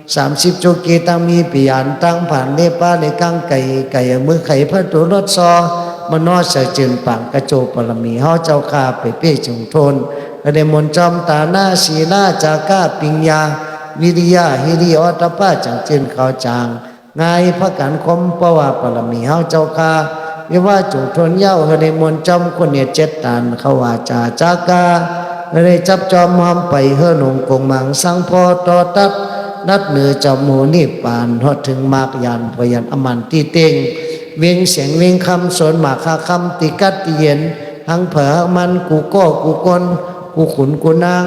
30โจเกตังมีปิยานตั้งผ่านเลป้าเลกังไก่มือไข่พระตุรสซอมนอเสจึงปังกระโจปรมีเฮาเจ้าข้าไปเป้จงทนอเดมนจอมตาหน้าศีลาจากาปิญญาวิริยะหิริอตปะจังเจนเขาจางไงพระกันคมปวาปรมีเฮาเจ้าข้าวิว่าจงทนเย้าอเดมนจอมคนเนี่ยเจ็ดตานเขาว่าจาจากาได้จับจอมหอมไปเฮหนงกงมังสังพอตอตัดนัดเหนือจมูนิปานทอดถึงมากยันพยันอมันตีเต็งเวียงเสียงเวียงคำสนหมากคาคำติกัดติเย็นหังเผอมันกูก็กูกนกูขุนกูนาง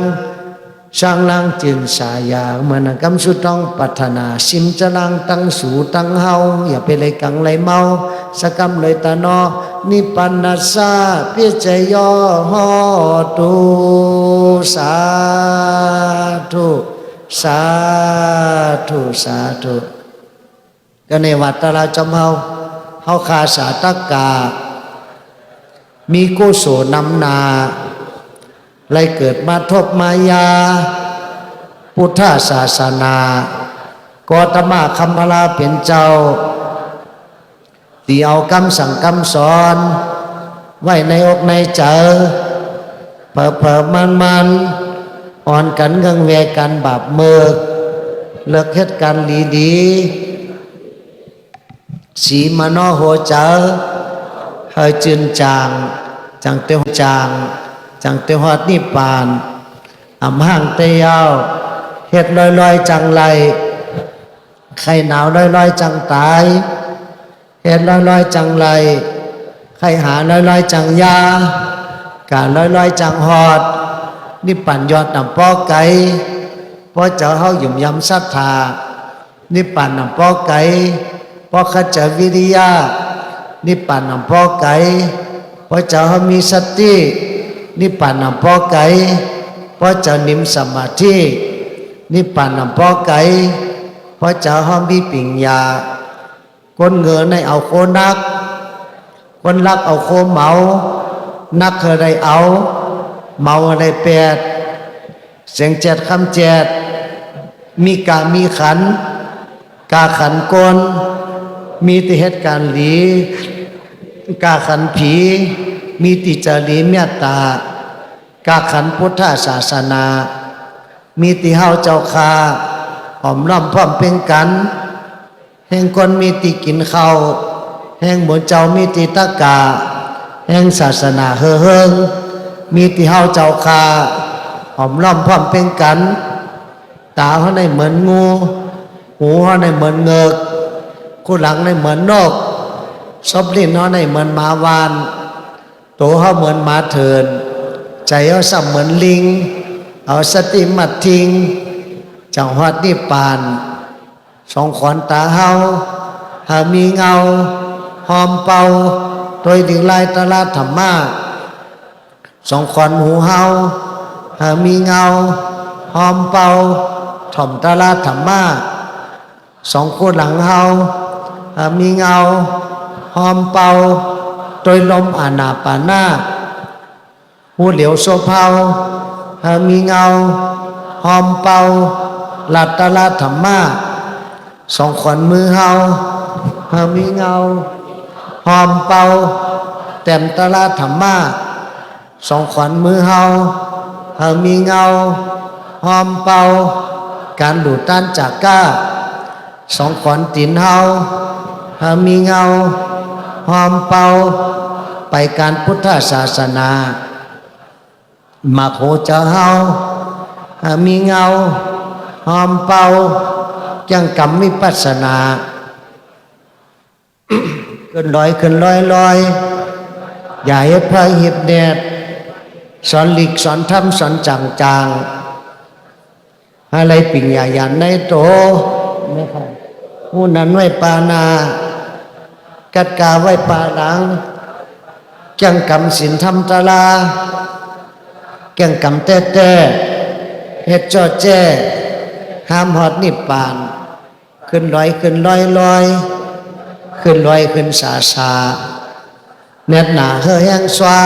ช่างลังจึงสายาเมื่อนกำสุต้องปัฒนาสิมจะลังตั้งสูตั้งเฮาอย่าไปเลยกังเลยเมาสกำเลยตานอนิปันนาซาเพียใจย่อฮอตุสาธุสาธุสาธุก็ในวัดตราจำเฮาคาสาตกามีกุศลนำนาเลยเกิดมาทบมายาพุทธศาสนากอตมะคัมภลาเป็นเจ้าที่เอาคำสั่งคำสอนไว้ในอกในใจเผอมันอ่อนกันเงื้องแวกันบาปเมือกเลิกเหตุการณ์ดีสีมโนโหเจอเฮยจืนจางจังเตียวจางจังเตียวหอดนิพพานอำห่างเตียวเฮ็ดลอยจังไรใครหนาวลอยจังตายเฮ็ดลอยจังไรใครหาลอยจังยากาลอยจังหอดนิพพานยอดนำปอไก่พอเจ้าเฮาหยุ่มยำศรัทธานิพพานนำปอไก่พอขจรวิริยะนิพพานนำปอไก่พอเจ้าเฮามีสตินิพพานนำปอไก่พอเจ้านิมสมาธินิพพานนำปอไก่พอเจ้าเฮามีปัญญาคนเงินในเอาโคนักคนรักเอาโคเมานักอะไรเอาเมาอะไรแปดเสียงเจ็ดคำเจ็ดมีกามีขันกาขันกลมีติเหตุการณ์หลีกาขันผีมีติจารีเมตตากาขันพุทธศาสนามีติเฮาเจ้าคาหอมร่ำพร้อมเป็นกันแห่งคนมีติกินข้าวแห่งหมุนเจ้ามีติตะกาแห่งศาสนาเฮิงมีติเฮาเจ้าคาหอมร่ำพร้อมเป็นกันตาเขาในเหมือนงูหูเขาในเหมือนเงือก คู่หลังในเหมือนนกซบลิ้นเขาในเหมือนหมาวานตัวเขาเหมือนหมาเถินใจเขาสับเหมือนลิงเอาสติมัดทิ้งจังหวัดนิพพานสองขอนตาเฮาหามีเงาหอมเป่าโดยดิ่งลายตลาดธรรมะสองขอนหูเฮาหามีเงาหอมเป่าถ่อมตลาดธรรมะสองคู่หลังเฮาหามีเงาหอมเป่าโดยลมอานาปานาหูเหลียวโซเภาหามีเงาหอมเป่าลัดตลาดธรรมะสองขอนมือเฮาหามีเงาหอมเป่าเต็มตลาดธรรมะสองขอนมือเฮาหามีเงาหอมเป่าการดูดต้านจากก้าสองขอนตีนเฮาหามีเงาหอมเป่าไปการพุทธศาสนามาโคจะเฮาหามีเงาหอมเป่ายังกรรมวิปัสสนาขึ้นลอยขึ้นลอยลอยอย่าให้พระหิบแดดสอนหลีกสอนทำสอนจังจางอะไรปิ่งอย่าหยันในโตไม่ค่ะผู้นั้นไว้ปานากัดกาไว้ปาหลังจังกรรมสินทำตาลาจังกรรมแต่เฮ็ดจอแจ้ห้ามหอดนิพพานขึ้นลอยขึ้นลอยลอยขึ้นลอยขึ้นสาสาเน็ดหนาเฮแห้งสวา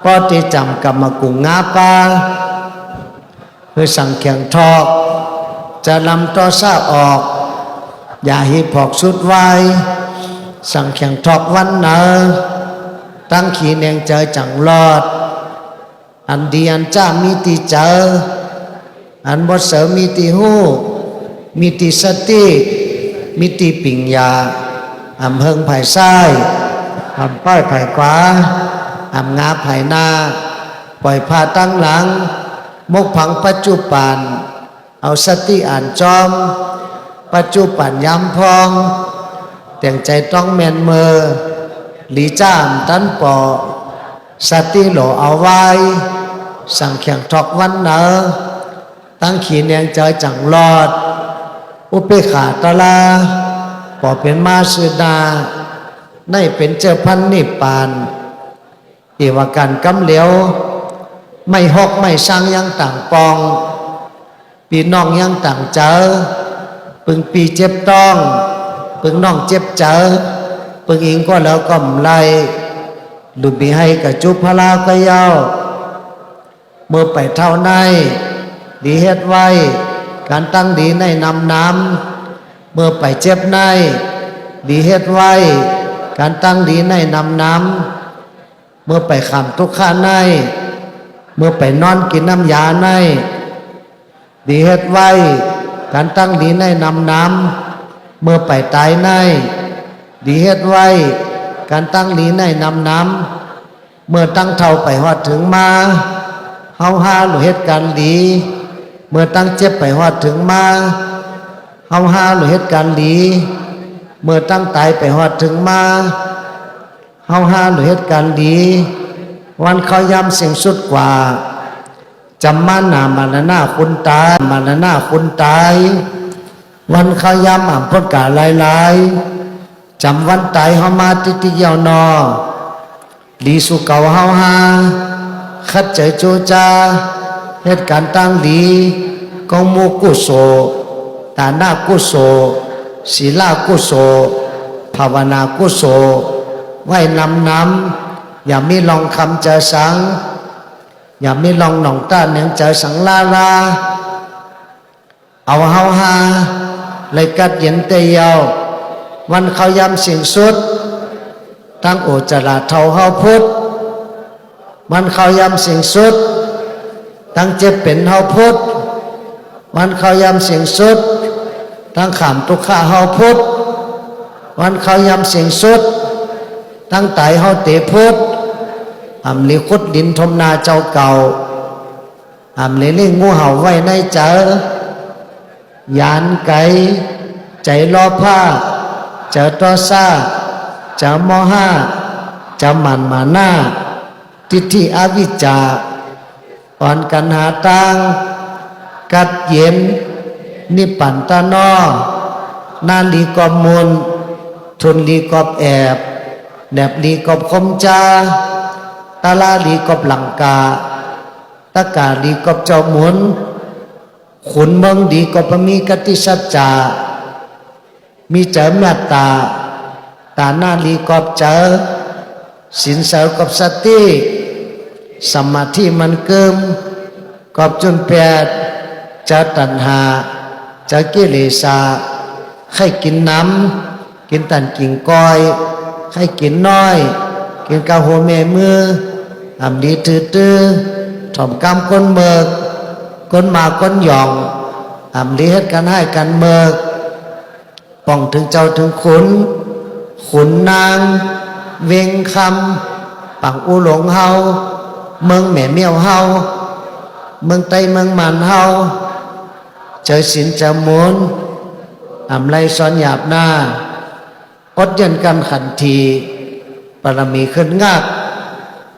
ปอติจำกรรมกุงงาปาเพื่อสั่งแข่งทอกจะลำต่อซาออกอย่าหิพอกสุดไว้สั่งแข่งทอกวันเนอตั้งขีแนงเจอจังรอดอันดีอันจ้ามีตีเจออันบดเสริมมีตีหูมีตีสติมีตีปิ่งยาอำเพิงไผ่ซ้ายอำป้อยไผ่ขวาอำงาไผ่หน้าปล่อยพาตั้งหลังมุกผังปัจจุบันเอาสติอ่านจอมปัจจุบันย้ำพองแต่งใจต้องแมนเมอหลีจ้ามตันปอสติโหลเอาไว้สั่งแข่งทอกวันเนอตั้งขีแนงเจอจังรอดอุเปขาตลาปอเป็นมาสุดาในเป็นเจ้าพันนิพพานเอวกันกำเหลียวไม่หกไม่สร้างยังต่างปองปีน้องยังต่างเจอปึงปีเจ็บต้องปึงน้องเจ็บเจอปึงอิงก็แล้วก็มไลลุบีให้กับจุพลาก็เย้าเมื่อไปเท่าในดีเฮ็ดไว้การตั้งดีในนำน้ำเมื่อไปเจ็บในดีเฮ็ดไว้การตั้งดีในนำน้ำเมื่อไปขำทุกข้าในเมื่อไปนอนกินน้ำยาในดีเฮ็ดไว้การตั้งดีในนำน้ำเมื่อไปตายในดีเฮ็ดไว้การตั้งดีในนำน้ำเมื่อตั้งเท่าไปหอดถึงมาเฮาหาหรือเหตุการณ์ดีเมื่อตั้งเจ็บไปหอดถึงมาเฮาหาหรือเหตุการณ์ดีเมื่อตั้งตายไปหอดถึงมาเฮาหาหรือเหตุการณ์ดีวันเขาย้ำเสียงสุดกว่าจำมานามานาหน้าคุณตายมานาหน้าคุณตายวันเขาย้ำอ่ำพ้นกาลายจำวันตายเฮามาติติยาวนอลีสุเก่าเฮาหาคัดใจโจจาเหตุการณ์ตั้งดีกองโมกุโสตานากุโสศีลากุโสภาวนากุโสไว้น้ำอย่ามีลองคำเจอสังอย่ามีลองหนองต้าเนียงเจอสังลาเอาเฮาหาเลยกัดเย็นเตยาววันเขาย้ำเสียงสุดตั้งโอจราเท่าเฮาพุทธวันเขาย้ำเสียงสุดตั้งเจ็บเป็นเฮาพุทธวันเขาย้ำเสียงสุดตั้งขามทุกข้าเฮาพุทธวันเขาย้ำเสียงสุดตั้งไตเฮาเตพุทธอำลิขุดดินทมนาเจ้าเก่าอำลิลิงงูเห่าไว้ในเจอยานไก่ใจรอผ้า เจอตอซาเจอมห้าเจอมันมาหน้าทิฏฐิอวิชชาอ่อนกันหาตังกัดเย็นนิปันตานอนาลีกอบมุนทุนลีกอบแอบแนบลีกอบคมจาตาลาลีกอบหลังกาตะกาลีกอบเจ้าหมุนขุนเมืองดีกอบมีกติสัจจามีเจอเมตตาตาหน้าลีกอบเจอสินเสริกอบสติสมาธิมันเกิมกอบจนแปดจะตัณหาจะกิเลสาให้กินน้ำกินตันกินก้อยให้กินน้อยกินกาหัวแม่มืออำดีตื้อถ่อมกำก้นเมิกก้นมาก้นหย่องอำดีเฮ็ดกันให้กันเมิกป้องถึงเจ้าถึงขุนนางเวงคำปังอูหลงเฮาเมืองแม่เมียวเฮาเมืองไต้เมืองมันเฮาเจอสินจะมุนอำไรซ้อนหยาบหน้าอดยันกันขันทีปรมีขึ้นงัก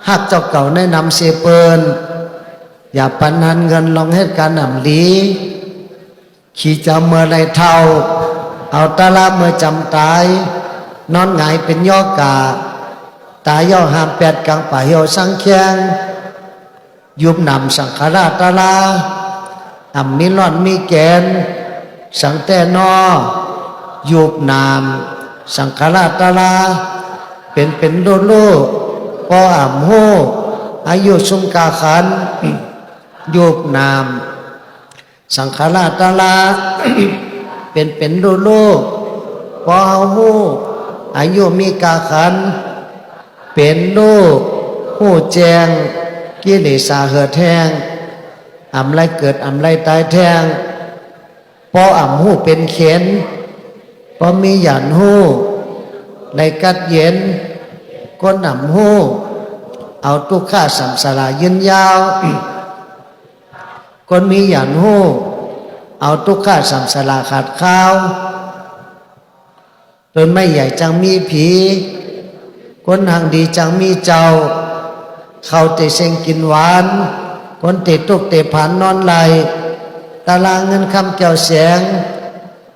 หักเจ้าเก่าในนำเสเปินอย่าปันหันเงินลองเหตุการณ์อำลีขี่จะเมื่อไรเท่าเอาตาลาเมื่อจำตายนอนหงายเป็นย่อกาตายย่อหามแปดกลางป่าเหี่ยวสังเคียงยุบนำสังขาราตาลาอำมีร่อนมีแกนสังแต่นอยุบนามสังขาราตาลาเป็นโลโลปออ่ำโหอายุสุงกาขันยุบนามสังขาราตาลา เป็นโลโลปอโหอายุมีกาขันเป็นโลหูแจงกิเลสาเหือแทงอำไรเกิดอำไรตายแทงพออ่ำหูเป็นเข็นพอมีหยันหูไรกัดเย็นก้นอ่ำหูเอาตุกข้าสัมสลายืนยาวคนมีหยันหูเอาตุกข้าสัมสลาขาดข้าวต้นไม้ใหญ่จังมีผีคนห่างดีจังมีเจ้าเขาเตะเซงกินหวานคนเตะตุกเตะผ่านนอนไหลตารางเงินคำแก้วแสง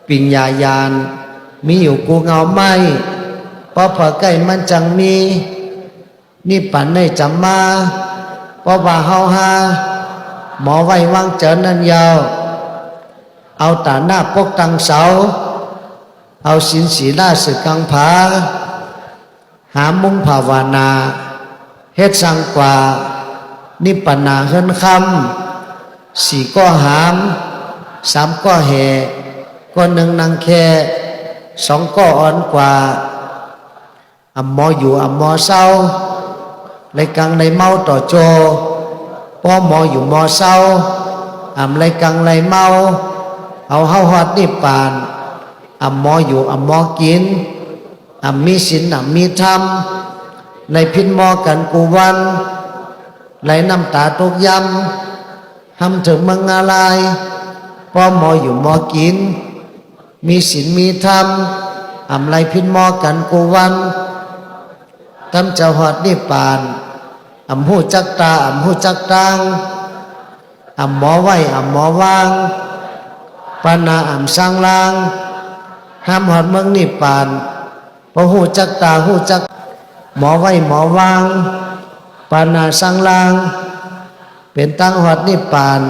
ปิญญายานมีอยู่กูเงาไม่พอพอใกล้มันจังมีนี่ปั่นในจำมาพอว่าเฮาหาหมอไว้วางเจอนันยาวเอาตาหน้าปกตังเสาเอาสินสีล่าสึกกังผาหามุงภาวนาเฮ็ดสังกว่านิพพานาเฮินคำสี่ก็หามสามก็แห่ก็หนึ่งนางแค่สองก็อ่อนกว่าอัมมออยู่อัมมอเศร้าไรกังไรเมาต่อโจพอหมออยู่มอเศร้าอัมไรกังไรเมาเอาเฮาฮอดนิพพานอัมมออยู่อัมมอกินอัมมีศีลอัมมีธรรมในพินมอกันกูวันไหลน้ำตาตกยำทำถึงมังอะไรพอหมออยู่มอกินมีศีลมีธรรมอำไรพินมอกันกูวันทำเจ้าหอดนิพพานอำหูจักตาอำหูจักตังอำหมอไว้อำหมอวางปานาอำสร้างลางห้ามหอดเมืองนิพพานพอหูจักตาหูจักหมอไว้หมอวางปานาสร้างลางเป็นตั้งหอดนิพพาน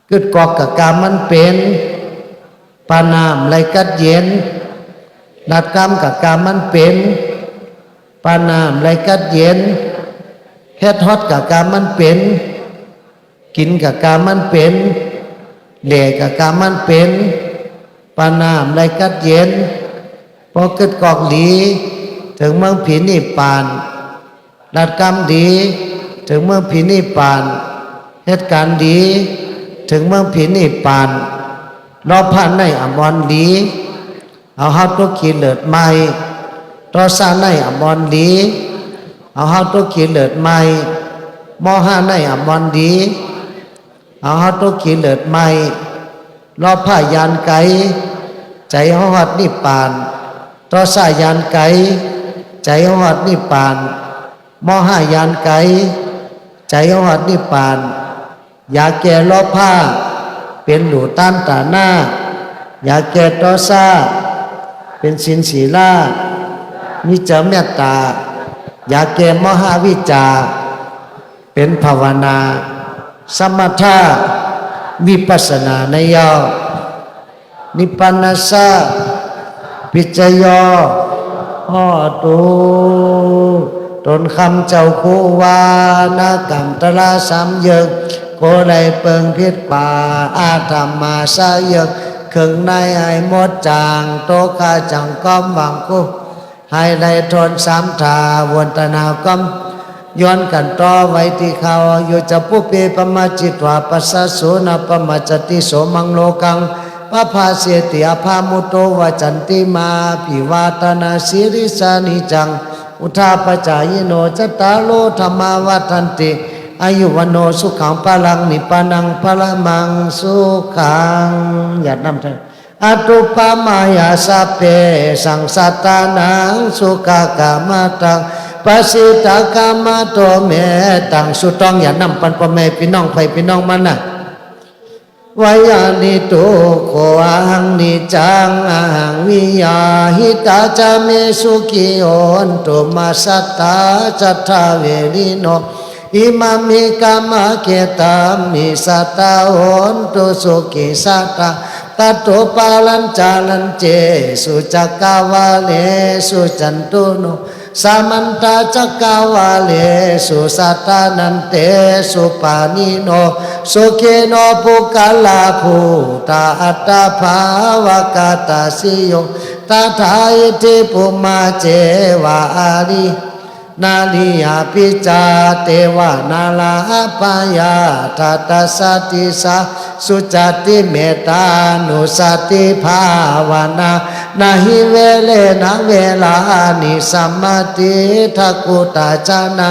กึดกอกกับกามมันเป็นปานามไรกัดเย็นนัดกามกับกามมันเป็นปานามไรกัดเย็นเฮ็ดฮอดกับกามมันเป็นกินกับกามมันเป็นเหล่กับกามมันเป็นปานามไรกัดเย็นพอกึดกอกดีถึงเมืองผีนิพพานนัดกามดีถึงเมืองผีนิพพานเหตุการณ์ดีถึงเมืองผีนิพพานรอผ่านในอมรลีเอาเฮาตุขีเลิศใหม่รอซาในอมรลีเอาเฮาตุขีเลิศใหม่มอห้าในอมรลีเอาเฮาตุขีเลิศใหม่รอผ้ายานไกใจเฮาฮอดนิพพาน ต่อสายานไกใจหอดนิพพานมอห้ายานไกใจหอดนิพพานอย่าแก่ล้อผ้าเป็นหลูต้านตาหน้าอย่าแก่ต่อซาเป็นศีลศีลามิจเมตตาอย่าแก่มหาวิจาเป็นภาวนาสมถะวิปัสสนาในยอนิพพานัสสะปิจโยหอตูตนคำเจ้าคูวานากรรมตละสามเยิกโกไลเปิงพิษป่าอาธรรมาสาเยิกขึงในไอหมดจางโตกาจังก้อมหวังกุให้ได้ทนสามทาวนตนาก้อมย้อนกันต่อไว้ที่เขาอยู่จะปุเปปมาจิตวาปัสสะโสนาปมาจติโสมังโลกังปะภาเสติอภามุโตวจันติมาภิวาตนาสิริสานิจังอุทาปจายโนจตารโลธรรมาวัฏันติอายุวโนสุขังพลังนิปานังพละมังสุขังอย่านำเถิดอตุปามายาสเปสังสัตตานังสุขากามตังปัสสิตากามโตเมตังสุตองอย่านำปันพ่อแม่พี่น้องไผพี่น้องมันนะวายานิโตโคอาหังนิจังอาหังวิยาหิตาจาเมสุขิโอนตุมาสัตตาจัตถาเวริโนอิมามิกามะเกตามิสัตตาโอนตุสุขิสัตตาตัตโตปาลัญจาลัญเจสุจักกาวาเลสุจันตุโนสามันตาจักกาวาเลสุสัตตานันเตสุปานิโนสุเขโนปุกาลาภูตาอัตตาภาวกาตาสิโยตถาอิทิปุมาเจวาอารินาลียาปิจาเทวานาลาปายาทัตสติสาสุจติเมตานุสติภาวนานาหิเวเลนะเวลานิสัมมาติทักขุตาจานะ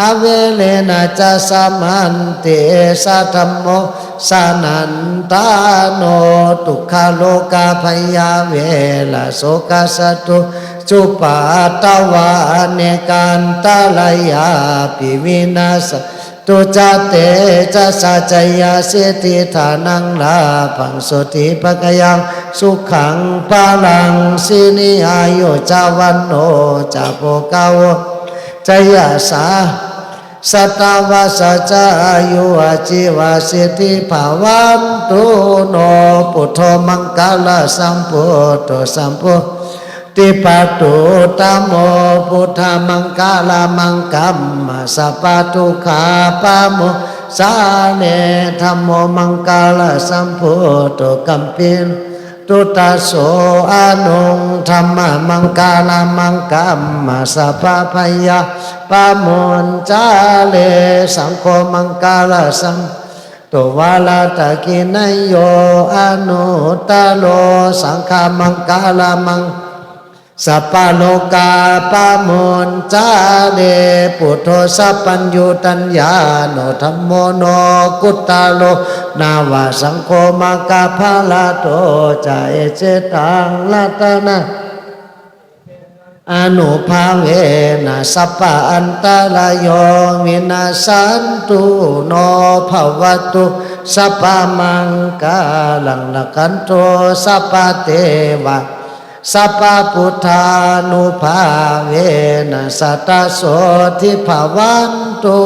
อเวเลนะจะสัมมันเตสัทธัมโมสานันตาโนทุกขโลกาภยาเวลาโสกสตุจุปาตวาเนกันตาลายาปิวินาสตุจเตจะสัจยาเสติฐานังลาภังสุติภกยังสุขังปาลังสินิอายุจาวันโนจาโปกาวจยาสาสัตวาสัจายุอาจิวาสิทธิภาวันตุโนปุถโธมังกาลสัมพุทโธสัมพุทติปัตตุตโมพุทธมังกาลมังกัมมาสัพพทุกขาปะโมสาเนธัมโมมังกาลสัมพุทโธกัมปินตุตาโสอานุงธรรมมังกาลมังกัมมาสัพพยาปะโมนจาเลสังโฆมังกาลสัมตัววาลาตะกินายโยอนุตตโลสังฆมังกาลมังสัพพโลกาปะโมนจาเดปุถโธสัพพัญญูตัญญาโนธัมโมโนกุตตาโลนาวาสังโฆมากาภาลาโตจาเอเจตังลัตนะอนุภาเวนะสัพพะอันตรายโยวินาสันตุโนภวตุสัพพะมังกาลังละกันโตสัพพะเทวะสัพพะพุทธานุภาเวนะสัตตโสทิภวันตุ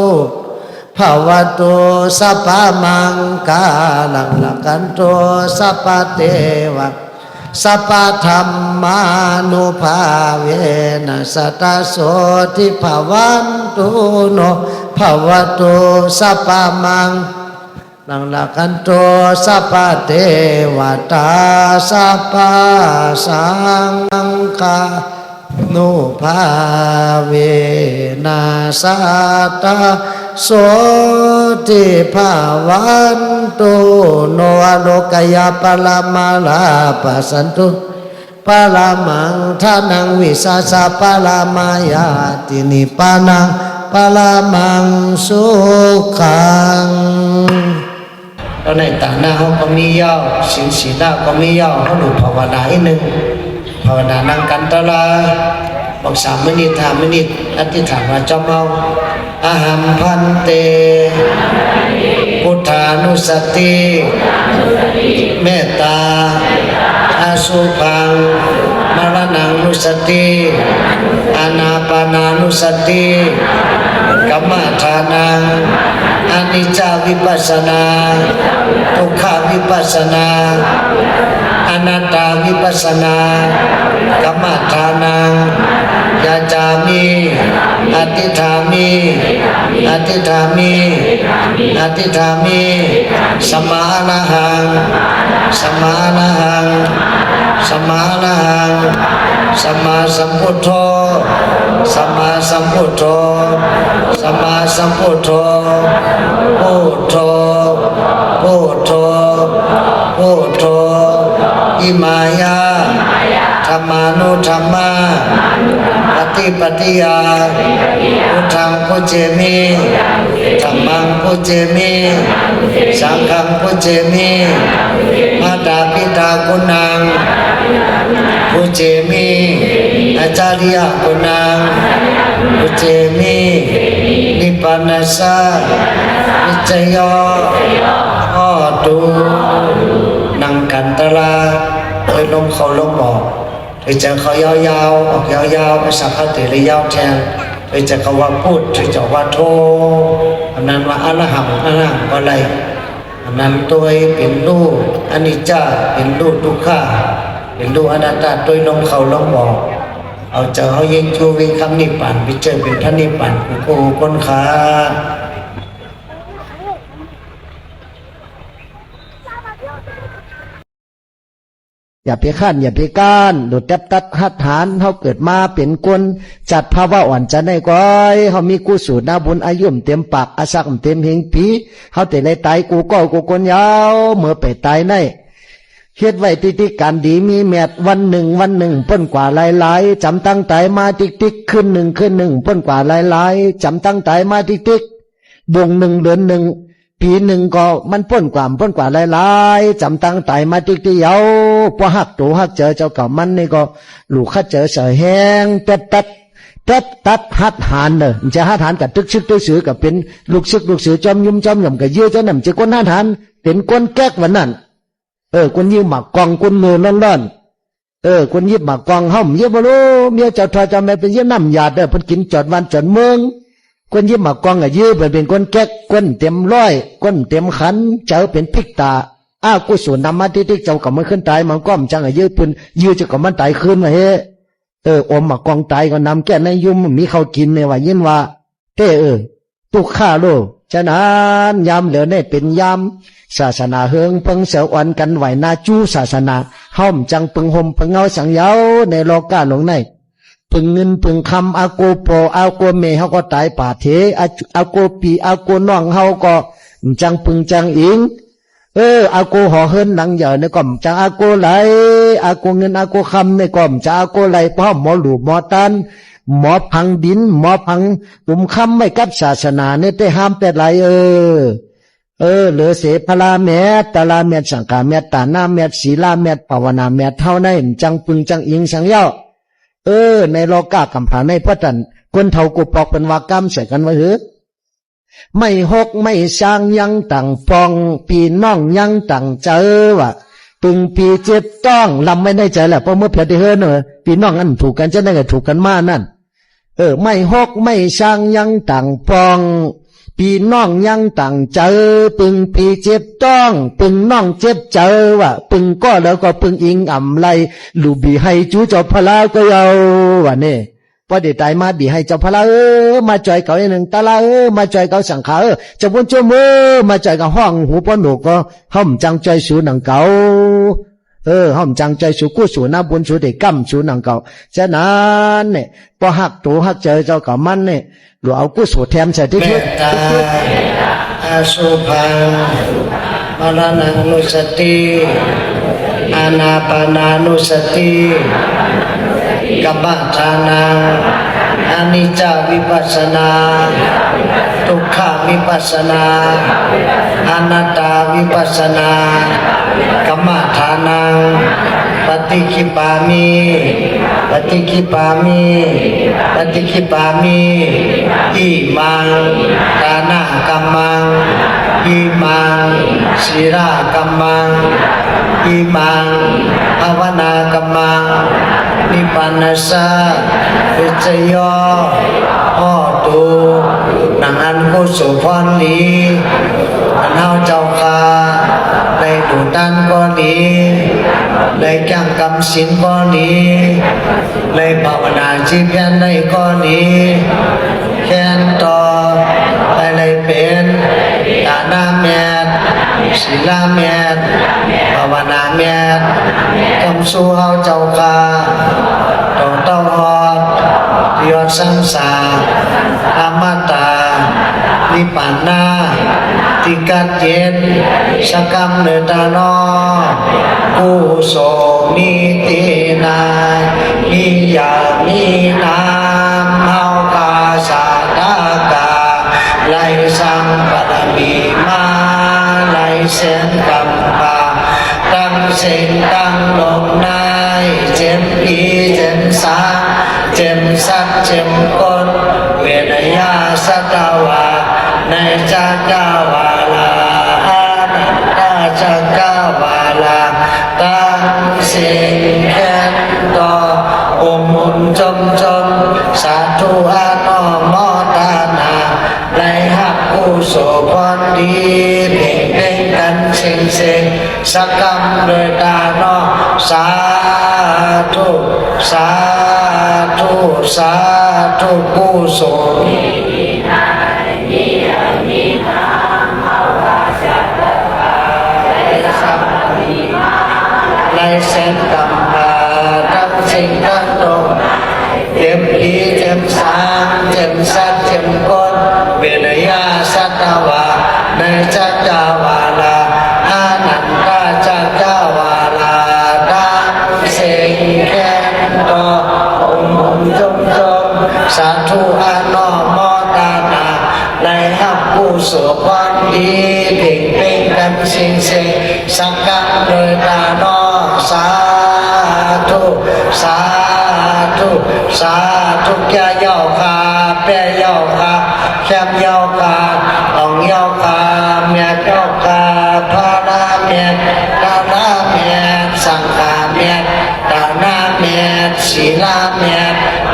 ภวตุสัพพะมังกาลังละกันโตสัพพะเทวะสัพพะธรรมานุภาเวนะสัตตโสทิภวันตุโนภวตุสัพพะมังลังละกันโตสัพพะเทวตาสัพพะสังฆานุภาเวนะสัตตโสทิภาวันตุโนอโลกยาปรมาลาปัสสันตุปรมังทานังวิสาสะปรมายาตินิปานังปรมังสุขังแล้วในต่างหน้าเขาก็มีย่อสินศีลก็มีย่อเขาดูภาวนาอีกหนึ่ง ภาวนานั่งกันตลาบอก3 มินิ3 มินิอธิษฐานว่าจอมเอาอาหัมพันเตพุทธานุสติเมตตาอาสุภังมรณังนุสติอานาปานานุสติกัมมฐานังอนิจจวิปัสสนาทุกขวิปัสสนาอนัตตาวิปัสสนากัมมฐานังยาจามิอธิษฐามิอธิษฐามิอธิษฐามิสัมมาอรหังสัมมาอรหังสัมมาอรหังสัมมาสัมพุทโธสัมมาสัมพุทโธสัมมาสัมพุทโธพุทโธพุทโธพุทโธอิมายาธรรมานุธรรมาปฏิปฏิยาพุทธังพุเจมิธัมมังพุเจมิสังฆังพุเจมิมาตาปิตากุณังพุเจมิอาจาริยกุณังพุเจมินิพพานัสสะนิจโยโหตุนั่งกันตลาโดยลมเข้าลมออกโดยจะเขายาวๆออกยาวๆภาษาคติเลยยาวแทนโดยจะเขาว่าพูดโดยจะว่าโทอันนั้นว่าอรหังอรหังอะไรอันนั้นตัวเป็นรูปอนิจจาเป็นรูปทุกขาเป็นรูปอนัตตาโดยลมเข้าลมออกเอาจะเขายิงชูวิ่งคำนิพพานไปเจอเป็นพระนิพพานกูคนขาอย่าไปขั้นอย่าไปก้านโดดแทบตัดหัดฐานเขาเกิดมาเป็นคนจัดภาวะอ่อนจะได้ก้อยเขามีกุศลนาบุญอายุมเต็มปากอาศักเต็มเฮงปีเขาแต่เลยตายกูก็กูคนยาวเมื่อไปตายในเฮ็ดไว้ติ๊กการดีมีแมดวันหนึ่งเปิ้นกว่าหลายจำตั้งตายมาติ๊กขึ้นหนึ่งเปิ้นกว่าหลายจำตั้งตายมาติ๊กวง1 เดือน 1ปี1ก็มันพ้นกว่าหลายจำตั้งตายมาติ๊กเยาพอหักตัวหักเจอเจ้าเก่ามันนี่ก็ลูกข้าเจอเสยแห้งเป็ดตัดหัดหานเนอะจะหัดหานกับตึกชึกตึกสือกับเป็นลูกชึกลูกสือจอมยุ่มกับเยื่อเจ้าหน่ำจะก้นหัดหานเป็นก้นแก๊กวันนั้นคนยิ้มหมากกองคนเงินร้อนคนยิ้มหมากกองห่มเยี่ยมบ่รู้เมียเจ้าทอเจ้าแม่เป็นเยี่ยมน้ำยาเด้อเพิ่นกินจอดวันจอดเมืองคนยิ้มหมากกองยื้อเป็นคนแก๊กคนเต็มร้อยคนเต็มขันเจ้าเป็นพิกตากุศลนำมาที่เจ้ากับมันขึ้นตายมันก้มจังยื้อปืนยื้อจะกับมันตายคืนมาเฮ้อมหมากกองตายก็นำแก้ในยุ่มมีเขากินเนี่ยว่ายินว่าตุกข้าโลฉะนั้นยามเหลือเนี่ยเป็นยามศาสนาเฮืองเพิ่งเสวอนกันไหวนาจูศาสนาห้อมจังปึงห่มปึงเงาสังเยาในโลกาหลงในปึงเงินปึงคำอาโกโปอาโกเมเฮาก็ตายป่าเทอาโกปีอาโกน้องเฮาก็จังปึงจังอิงอาโกห่อเฮินหนังเหยาในก่อมจังอาโกไหลอาโกเงินอาโกคำในก่อมจะอาโกไหลพ่อหมอหลูหมอตันหมอพังดินหมอพังปุ่มคำไม่กับศาสนาเนี่ยได้ห้ามแต่ไหลเหลือเสพลาแมตตาลาแมตสังฆาแมตตานาแมตศีลาแมตภาวนาแมตเท่านั้นจังปึงจังอิงสังเย้าในโลกากำผาในพระจันทร์คนเท่ากุปอกเป็นวากรรมใส่กันไว้ไม่หกไม่ช่างยังต่างฟองปีน้องยังต่างเจอว่ะปึงปีเจ็บต้องลำไม่ได้ใจแหละเพราะเมื่อเพียรได้เฮเนอะปีน้องอันถูกกันจะได้ก็ถูกกันมานั่นไม่หกไม่ช่างยังต่างฟองปีน้องยังต่างเจอปึงปีเจ็บต้องปึงน้องเจ็บเจอว่ะปึงก็แล้วก็ปึงอิงอ่ำไรลูบีให้จูจบพลาก็เอาว่ะเนี่ยพอเดี๋ยวตายมาบีให้เจ้าพลามาจ่อยเขาหนึ่งตาลามาจ่อยเขาสังขาจะวนชั่วมือมาจ่อยกับห้องหูป้อนหนูก็ห้อมจังจ่อยสูหนังเก่าห้อมจังใจสูกู้สูน้าบุญสูเด็กกั้มสูหนังเก่าฉะนั้นเนี่ยพอหักตัวหักเจอเจ้ากับมันเนี่ยหรือเอากู้สูแถมใส่ที่ทุกอาสุภังมรณังนุสติอานาปานานุสติกัมมฐานังอนิจจวิปัสสนาทุกขวิปัสสนาอนัตตาวิปัสสนากัมมฐานังปฏิ ฏิคิปามิปฏิคิปามิปฏิคิปามิอิมังทานะกัมมังอิมังศีลากัมมังอิมังภาวนากัมมังนิพพานัสสะวิจโยโอตุนังอันกุศลพรลีอันเฮาเจ้าค่ะได้ดูดันก็ดีได้จังกำสินก็ดีได้ภาวนาชีพยันได้ก็ดีแค้นต่ออะไรเป็นตาหน้าแมดศีลาแมดภาวนาแมดกำสู้เฮาเจ้าค่ะต้องเต้าหอดยอดสังสารอมตะนิพพานาติกัดเย็นสกรรมเนตานอกุโสมิตินามิยามินามเฮากาสาตากาไลสังปะมีมาไลเสนกัมปาตั้งเส้นตั้งลงในเจมปีเจมสาเจมสักเจมกนเวนยาสัตวาในจักรวาลาอานันตจักรวาลาตั้งสิ่งแค้นต่ออุมุนจมสาธุอาโนโมทนาไลหักกุศลพรดีเพ่งเพ่งกันเซ็งสักกรรมโดยตาโนสาธุสาธุสาธุกุศลไลเส้นกัมปาทั้งสิ่งทั้งตรงเจ็มปีเจ็มสางเจ็มสัตเจ็มก้นเวนยาสัตวาในจักรวาลาอานันตจักรวาลาดังสิ่งแค้นต่อองค์จงสาธุอาโนโมทนาไลหับกุศลความดีเพ่งเพ่งกันสิ่งสักการโดยตาโนสาธุสาธุสาธุแก่เย้าคาแปรเย้าคาแคมเย้าคาอ่องเย้าคาเมียเย้าคาพานาเมียตานาเมียสังฆาเมียตานาเมียศีลาเมีย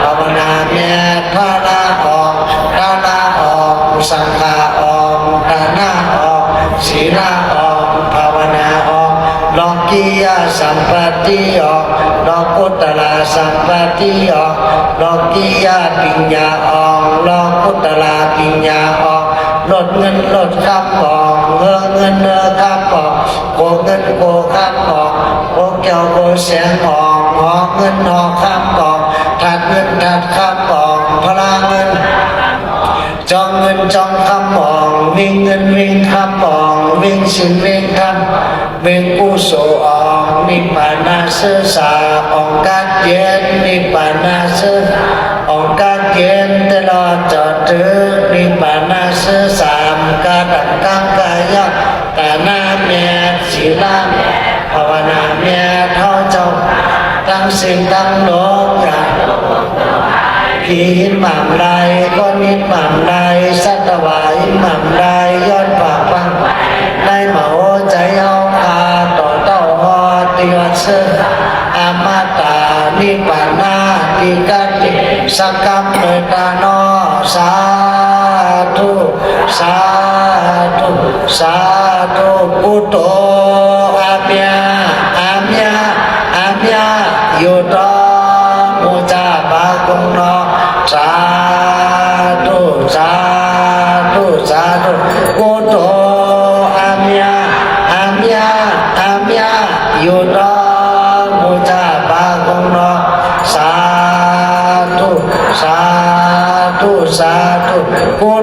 ภาวนาเมียพานาออกตานาออกสังฆาออกตานาออกศีลาออกภาวนาออกโลกียสัมปติออกโลกุตละสัมปติออกโลกียปัญญาออกโลกุตละปัญญาออกลดเงินลดคำออกเงินคำออกโกเงินโกคำออกโกเกี่ยวโกแสงออกหอเงินหอคำออกถัดเงินถัดคำออกพลังเงินจองเงินจองคำออกวิ่งเงินวิ่งคำออกวิ่งสินวิ่งคำวิ่งกุศลออกนิพพานาเสสาออกการเย็นนิพพานาเสออกการเย็นตลอดจอดถึงนิพพานาเสสามการดังกังกายะตานาเมียศีลาเมียภาวนาเมียเท่าเจ้าตั้งสิ่งตั้งโลกอย่างผีหินหม่ำไรก้อนหินหม่ำไรสัตวาหินหม่ำไรย้อนปากฟังได้มาโอใจเอาคาต่อเต้าหอติวัตเสอมตานิพพานาติกัดติสักกรรมเนตานอสาธุสาธุสาธุพุทโธอาเมียอาเมียอาเมียอยู่ต่อมุจาบากุงนอสาธุสาธุสาธุพุทโธอาเมียอาเมียอาเมียอยู่ต่อมุจาบากุงนอสาธุสาธุสาธุพุท